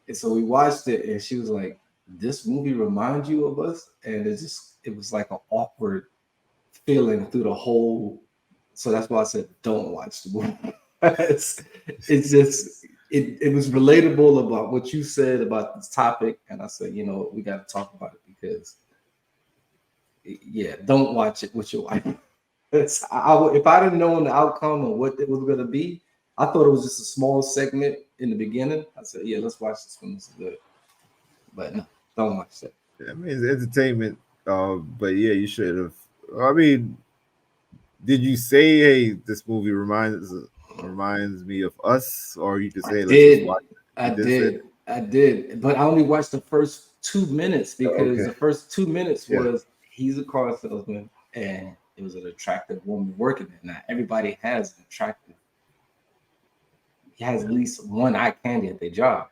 And so we watched it, and she was like, this movie reminds you of us? And it was like an awkward feeling through the whole. So that's why I said, don't watch the movie. it's just it was relatable about what you said about this topic, and I said, we got to talk about it because, yeah, don't watch it with your wife. If I didn't know the outcome of what it was going to be, I thought it was just a small segment in the beginning. I said, yeah, let's watch this one. This is good. But no, don't watch that. I mean, it's entertainment. But yeah, you should have. I mean, did you say, "Hey, this movie reminds me of us," or you just I say, "Let's just did. watch it"? I You did say, did. I did. But I only watched the first 2 minutes because "Okay, the first 2 minutes yeah, was he's a car salesman and it was an attractive woman working there. Now everybody has an attractive, has at least one eye candy at their job.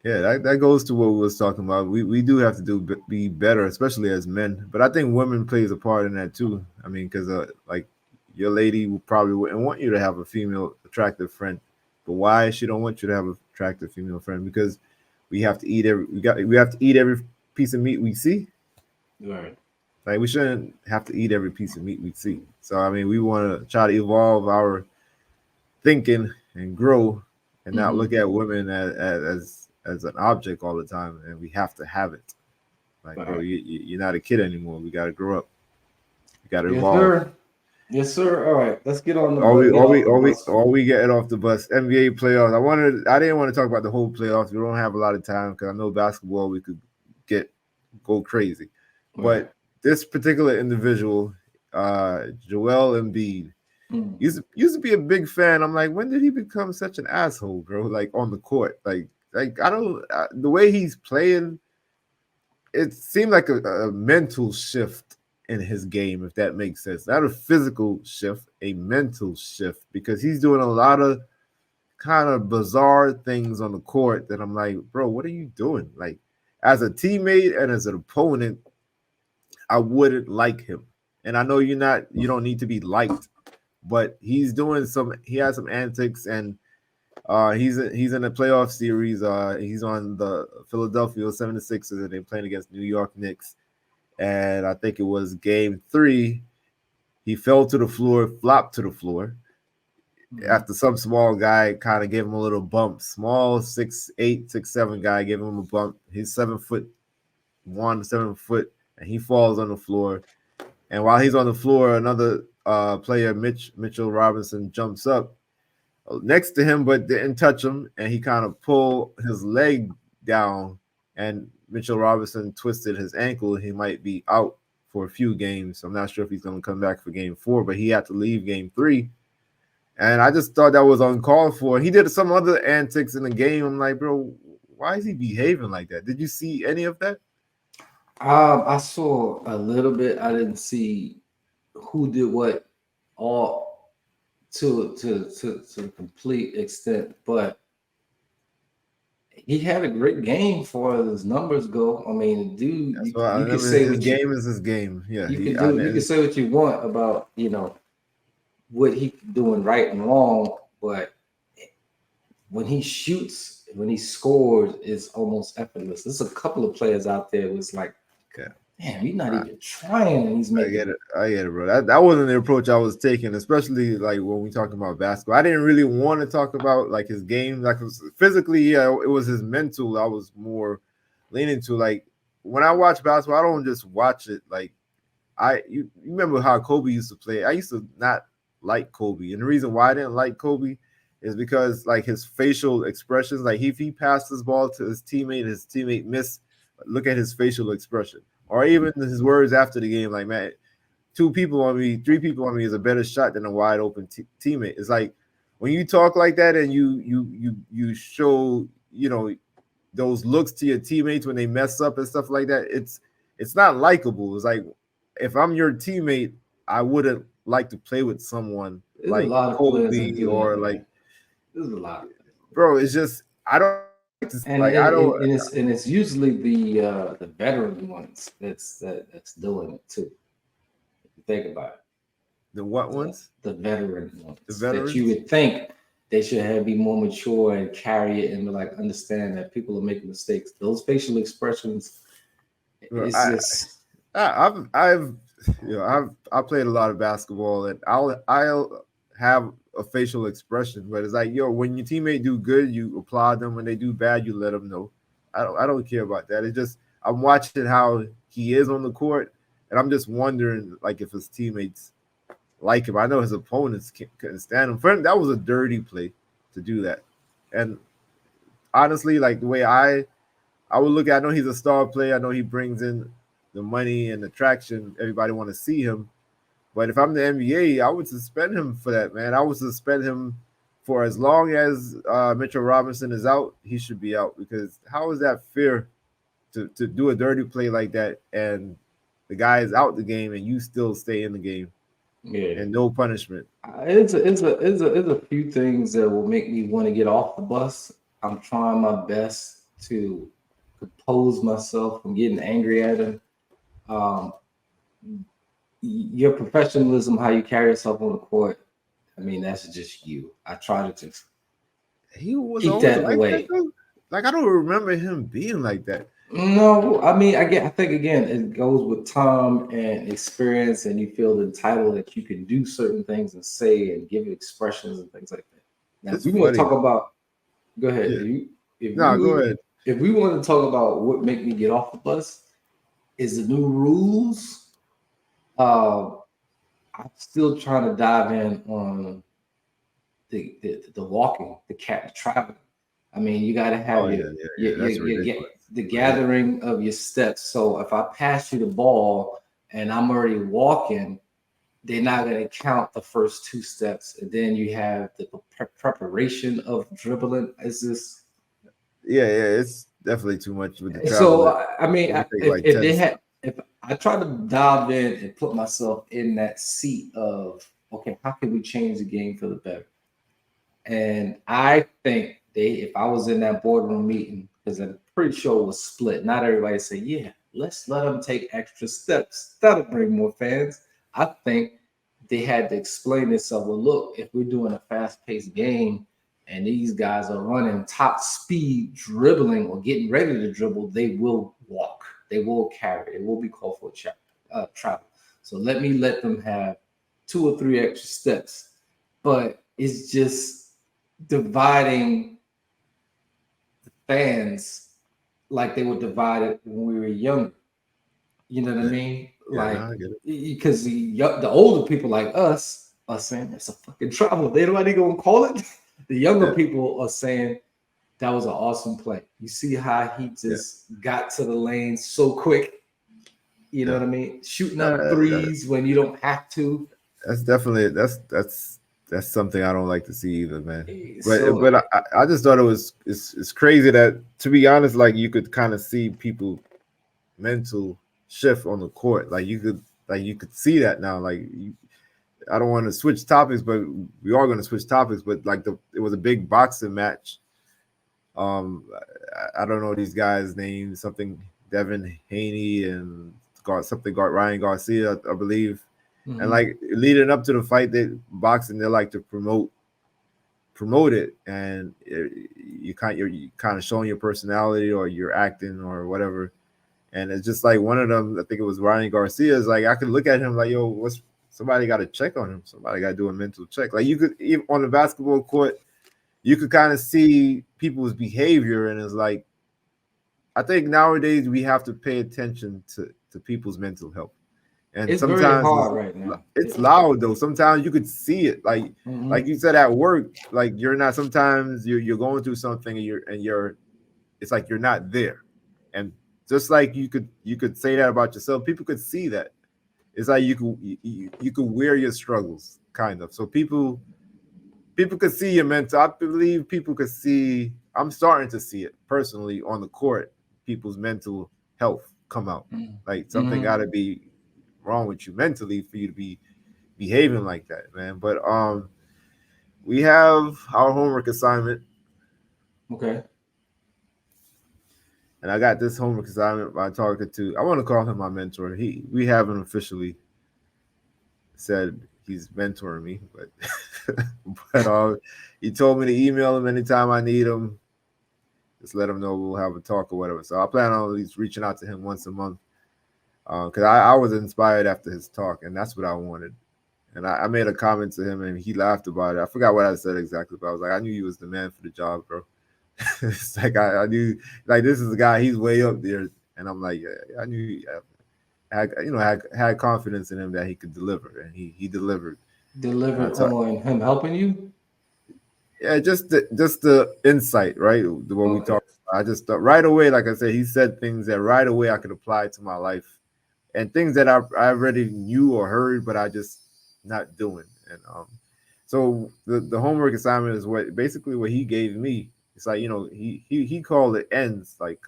yeah." That goes to what we was talking about. We do have to be better, especially as men. But I think women plays a part in that too. I mean, because like your lady will probably wouldn't want you to have a female attractive friend, but why she don't want you to have an attractive female friend? Because we have to eat every piece of meat we see. Right. Like we shouldn't have to eat every piece of meat we see. So I mean, we want to try to evolve our thinking and grow, and not Mm-hmm. look at women as an object all the time. And we have to have it. Like, bro, Right. you're not a kid anymore. We got to grow up. We got to Yes, evolve. sir. Yes, sir. All right. Let's get on the Are bus. we? Get Are we? off the Are we? bus. Are we getting off the bus? NBA playoffs. I didn't want to talk about the whole playoffs. We don't have a lot of time because I know basketball we could get go crazy, Right. but this particular individual, Joel Embiid, Mm. used to be a big fan. I'm like, when did he become such an asshole, bro? Like on the court, like I don't the way he's playing. It seemed like a mental shift. in his game, if that makes sense. Not a physical shift, a mental shift, because he's doing a lot of kind of bizarre things on the court that I'm like, bro, what are you doing? Like, as a teammate and as an opponent, I wouldn't like him. And I know you don't need to be liked, but he has some antics, and he's in a playoff series. He's on the Philadelphia 76ers, and they're playing against New York Knicks. And I think it was game 3. He fell to the floor, flopped to the floor, after some small guy kind of gave him a little bump. Small 6'8", 6'7" guy gave him a bump. He's 7'1", 7 foot, and he falls on the floor. And while he's on the floor, another player, Mitchell Robinson, jumps up next to him, but didn't touch him, and he kind of pulled his leg down, and Mitchell Robinson twisted his ankle. He might be out for a few games. I'm not sure if he's going to come back for game 4, but he had to leave game 3. And I just thought that was uncalled for. He did some other antics in the game. I'm like, bro, why is he behaving like that? Did you see any of that? I saw a little bit. I didn't see who did what all to the complete extent, but he had a great game for his numbers go. I mean, dude, you can say his game is his game. Yeah, you can say what you want about what he doing right and wrong, but when he shoots, when he scores, it's almost effortless. There's a couple of players out there was like, damn, he's not even trying, and he's making. I get it, bro. That wasn't the approach I was taking, especially like when we talking about basketball. I didn't really want to talk about like his game, like physically. Yeah, it was his mental. I was more leaning to like when I watch basketball, I don't just watch it like you remember how Kobe used to play. I used to not like Kobe, and the reason why I didn't like Kobe is because like his facial expressions, like if he passed his ball to his teammate missed, look at his facial expression. Or even his words after the game, like, man, 3 people on me is a better shot than a wide open teammate. It's like when you talk like that and you show those looks to your teammates when they mess up and stuff like that. It's not likable. It's like if I'm your teammate, I wouldn't like to play with someone like Kobe or like. There's a lot, bro. It's just I don't. And it's usually the veteran ones that's doing it too. If you think about it. The what ones? The veteran ones. The veterans? That you would think they should be more mature and carry it and like understand that people are making mistakes. Those facial expressions. I've played a lot of basketball, and I'll have a facial expression, but it's like, when your teammate do good, you applaud them. When they do bad, you let them know. I don't care about that. It's just I'm watching how he is on the court, and I'm just wondering like if his teammates like him. I know his opponents couldn't stand him. For him, that was a dirty play to do that. And honestly, like the way I would look at, I know he's a star player. I know he brings in the money and attraction. Everybody want to see him. But if I'm the NBA, I would suspend him for that, man. I would suspend him for as long as Mitchell Robinson is out. He should be out, because how is that fair to do a dirty play like that and the guy is out the game and you still stay in the game? Yeah, and no punishment. It's a few things that will make me want to get off the bus. I'm trying my best to compose myself from getting angry at him. Your professionalism, how you carry yourself on the court, I mean, that's just you. I try to just keep that away. Like I don't remember him being like that. No, I mean, I think again, it goes with time and experience, and you feel entitled that you can do certain things and say and give expressions and things like that. Now, if we want to talk about, go ahead. Yeah. Go ahead. If we want to talk about what make me get off the bus, is the new rules. I'm still trying to dive in on the walking, the traveling. I mean, you got to have the gathering of your steps. So if I pass you the ball and I'm already walking, they're not going to count the first 2 steps. And then you have the preparation of dribbling. Is this? Yeah, it's definitely too much with the travel. So I mean, if if I try to dive in and put myself in that seat of, okay, how can we change the game for the better? And I think if I was in that boardroom meeting, because I'm pretty sure it was split, not everybody said, yeah, let's let them take extra steps. That'll bring more fans. I think they had to explain this. So, well, look, if we're doing a fast paced game and these guys are running top speed, dribbling or getting ready to dribble, they will walk, they will carry, it will be called for travel. So let them have 2 or 3 extra steps. But it's just dividing the fans like they were divided when we were younger. You know what I mean? Yeah, no, Like, I get it. because the older people like us are saying it's a fucking travel. They nobody gonna call it. The younger Yeah, people are saying that was an awesome play. You see how he yeah, just got to the lane so quick. You know yeah. what I mean? Shooting Uh, up threes when you don't have to. that's definitely that's something I don't like to see either, man. But So I just thought it's crazy that, to be honest, like you could kind of see people mental shift on the court. Like you could see that now. I don't want to switch topics, but we are going to switch topics. But like it was a big boxing match. I don't know these guys' names. Something Devin Haney and Ryan Garcia, I believe. And mhm. like leading up to the fight, they like to promote it, and you're kind of showing your personality or your acting or whatever. And it's just like one of them, I think it was Ryan Garcia, is like I could look at him like, yo, what's somebody got to check on him. Somebody got to do a mental check. Like you could, even on the basketball court, you could kind of see people's behavior, and it's like I think nowadays we have to pay attention to people's mental health. And It's very sometimes hard right now. it's loud though. Sometimes you could see it, like Mhm. you said at work. Like you're not. Sometimes you're going through something, and you're. It's like you're not there, and just like you could say that about yourself. People could see that. It's like you could wear your struggles, kind of. So people could see your mental. I believe people could see. I'm starting to see it personally on the court. People's mental health come out. Like something got Mhm. to be wrong with you mentally for you to be behaving like that, man. But we have our homework assignment, Okay. and I got this homework assignment by talking to. I want to call him my mentor. We haven't officially said he's mentoring me, but but he told me to email him anytime I need him. Just let him know we'll have a talk or whatever. So I plan on at least reaching out to him once a month because I was inspired after his talk, and that's what I wanted. And I made a comment to him, and he laughed about it. I forgot what I said exactly, but I was like, I knew you was the man for the job, bro. It's like I knew, like this is a guy. He's way up there, and I'm like, yeah, I knew. Had confidence in him that he could deliver, and he delivered. And I Delivered thought, on him helping you. yeah, just the insight, right? The what we Okay. talked about. I just thought right away, like I said, he said things that right away I could apply to my life, and things that I already knew or heard, but I just not doing. And so the homework assignment is what he gave me. It's like he called it ends. Like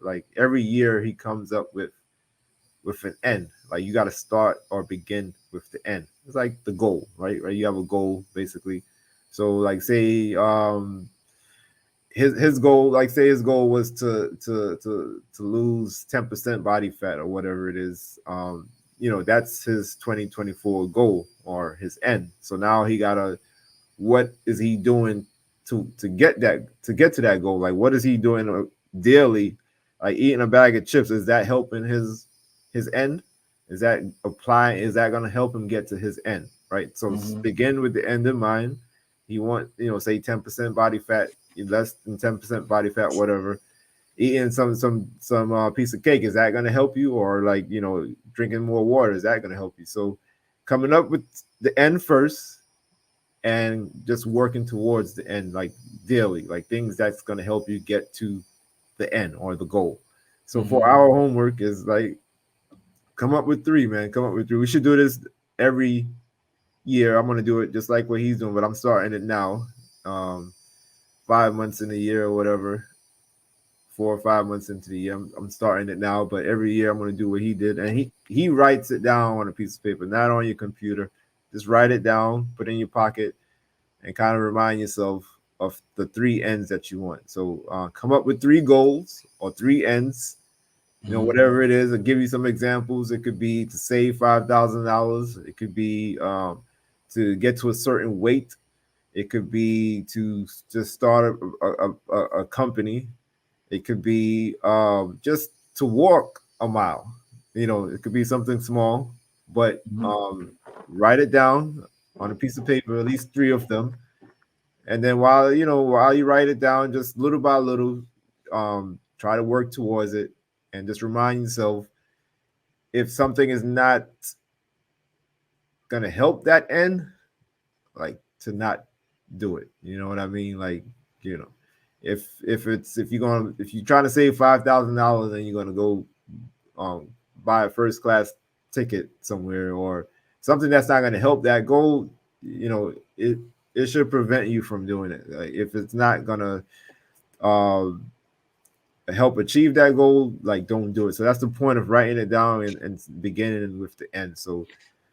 like every year he comes up with an end. Like you got to start or begin with the end. It's like the goal, right? Right. You have a goal basically. So like say his goal, like say his goal was to lose 10% body fat or whatever it is. That's his 2024 goal or his end. So now he gotta, what is he doing to get to that goal? Like what is he doing daily? Like eating a bag of chips, is that helping his end? Is that going to help him get to his end? Right. So Mm-hmm. begin with the end in mind. He want, say 10% body fat, less than 10% body fat, whatever. Eating some piece of cake, is that going to help you? Or like drinking more water, is that going to help you? So coming up with the end first, and just working towards the end, like daily, like things that's going to help you get to the end or the goal. So for Mm-hmm. our homework is like, come up with three, man. Come up with three. We should do this every year. I'm gonna do it just like what he's doing, but I'm starting it now. 5 months in a year or whatever 4 or 5 months into the year. I'm starting it now, but every year I'm going to do what he did, and he writes it down on a piece of paper, not on your computer. Just write it down, put it in your pocket, and kind of remind yourself of the 3 ends that you want. So come up with 3 goals or 3 ends, whatever it is. I'll give you some examples. It could be to save $5,000. It could be to get to a certain weight. It could be to just start a company. It could be just to walk a mile. It could be something small, but write it down on a piece of paper, at least 3 of them. And then while you write it down, just little by little, try to work towards it, and just remind yourself, if something is not gonna help that end, like, to not do it. You know what I mean? Like, if you're trying to save $5,000 and you're gonna go buy a first class ticket somewhere, or something that's not gonna help that goal, it should prevent you from doing it. Like, if it's not gonna help achieve that goal, like, don't do it. So that's the point of writing it down and beginning with the end. So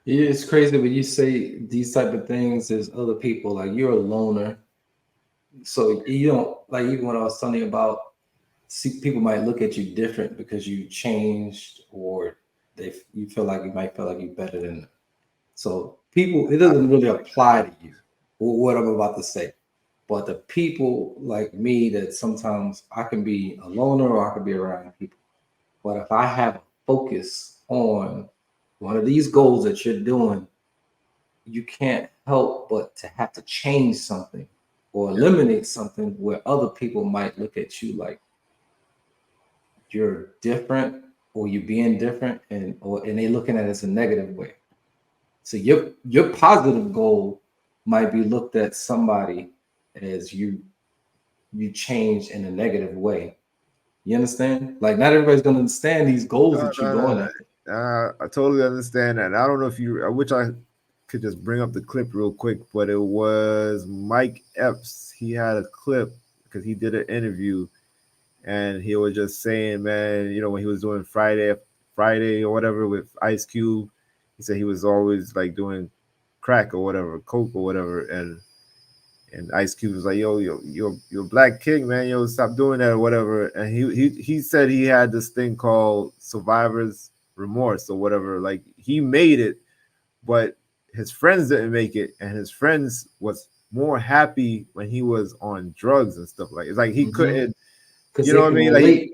yeah, it's crazy when you say these type of things. There's other people, like, you're a loner, so you don't, like, even when I was telling you about, people might look at you different because you changed, or you might feel like you're better than them. So people, it doesn't really apply to you, what I'm about to say. But the people like me, that sometimes I can be a loner or I can be around people. But if I have a focus on one of these goals that you're doing, you can't help but to have to change something or eliminate something where other people might look at you like you're different, or you're being different, and they're looking at it as a negative way. So your positive goal might be looked at somebody as you change in a negative way. You understand? Like, not everybody's gonna understand these goals that you're going after. I totally understand that. And I don't know if I wish I could just bring up the clip real quick, but it was Mike Epps. He had a clip because he did an interview, and he was just saying, man, when he was doing Friday or whatever with Ice Cube, he said he was always like doing crack or whatever, coke or whatever, and Ice Cube was like, yo, you're Black King, man, yo, stop doing that or whatever. And he said he had this thing called survivor's remorse or whatever. Like, he made it, but his friends didn't make it, and his friends was more happy when he was on drugs and stuff. Like, it's like he couldn't, you know what I mean? Like,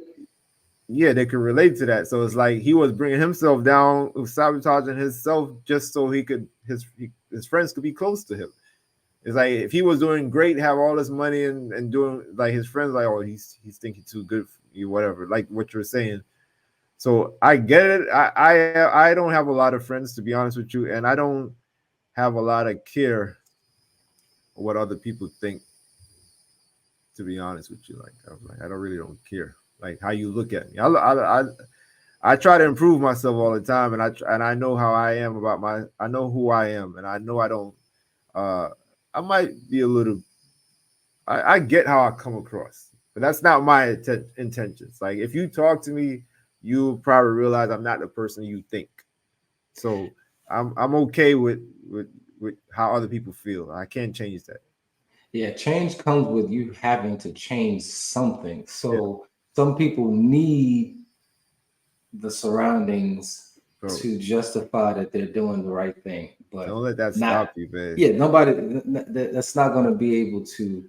they could relate to that. So it's like he was bringing himself down, sabotaging himself, just so his friends could be close to him. It's like, if he was doing great, have all this money and doing, like, his friends like, oh, he's thinking too good for you, whatever, like what you're saying. So I get it. I don't have a lot of friends, to be honest with you, and I don't have a lot of care what other people think, to be honest with you. Like, I don't care, like, how you look at me. I try to improve myself all the time, and I know how I am I know who I am, and I know I don't. I might be a little. I get how I come across, but that's not my intentions. Like, if you talk to me, you'll probably realize I'm not the person you think. So I'm okay with how other people feel. I can't change that. Yeah, change comes with you having to change something. So some people need the surroundings to justify that they're doing the right thing, but don't let that stop you, man. Yeah, nobody. That's not going to be able to.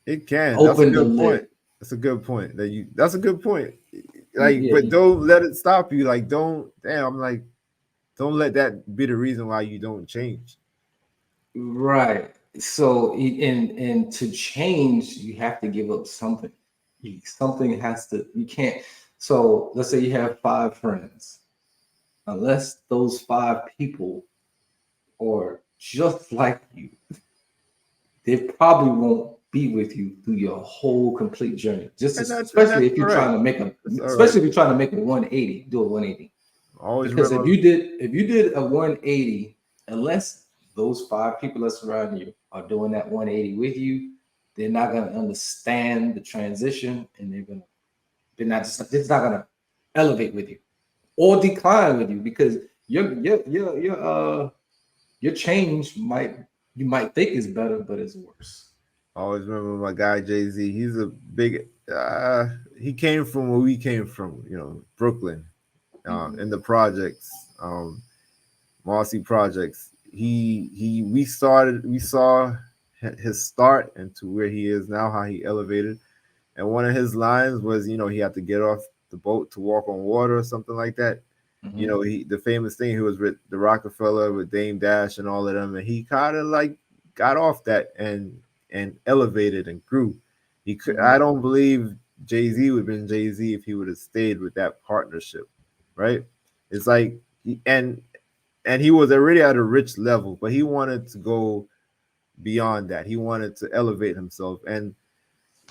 It can. Open That's a good the point. lid. That's a good point. That's a good point. Like, but don't let it stop you. Like, don't. Damn, I'm like, don't let that be the reason why you don't change. Right. So, and to change, you have to give up something. Something has to. You can't. So let's say you have 5 friends. Unless those 5 people are just like you, they probably won't be with you through your whole complete journey. Especially if you're trying to make especially if you're trying to make a 180, do a 180. Always because if you did a 180, unless those 5 people that surround you are doing that 180 with you, they're not going to understand the transition, and they're going to then it's not gonna elevate with you or decline with you, because your change you might think is better, but it's worse. I always remember my guy Jay-Z. He's a big. He came from where we came from, Brooklyn, in the projects, Marcy projects. We saw his start and to where he is now, how he elevated. And one of his lines was, he had to get off the boat to walk on water or something like that. The famous thing, he was with the Rockefeller, with Dame Dash and all of them, and he kind of like got off that and elevated and grew. He could. I don't believe Jay-Z would have been Jay-Z if he would have stayed with that partnership, right? It's like and he was already at a rich level, but he wanted to go beyond that. He wanted to elevate himself, and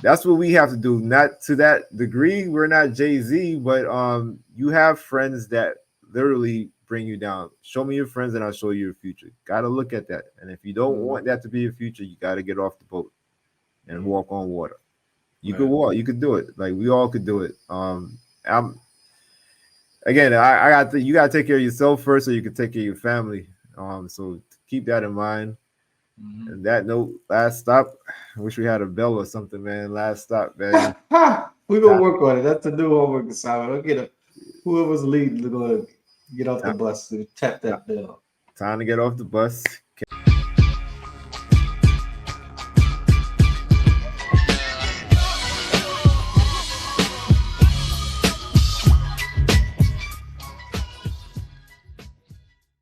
that's what we have to do. Not to that degree. We're not Jay-Z, but you have friends that literally bring you down. Show me your friends and I'll show you your future. Gotta look at that. And if you don't want that to be your future, you gotta get off the boat and walk on water. You could walk, you could do it. Like we all could do it. I got you gotta take care of yourself first so you can take care of your family. So keep that in mind. And that note, last stop. I wish we had a bell or something, man. Last stop, man. We're gonna work on it. That's the new homework assignment. We'll get whoever's leading to go get off the bus and tap that bell. Time to get off the bus.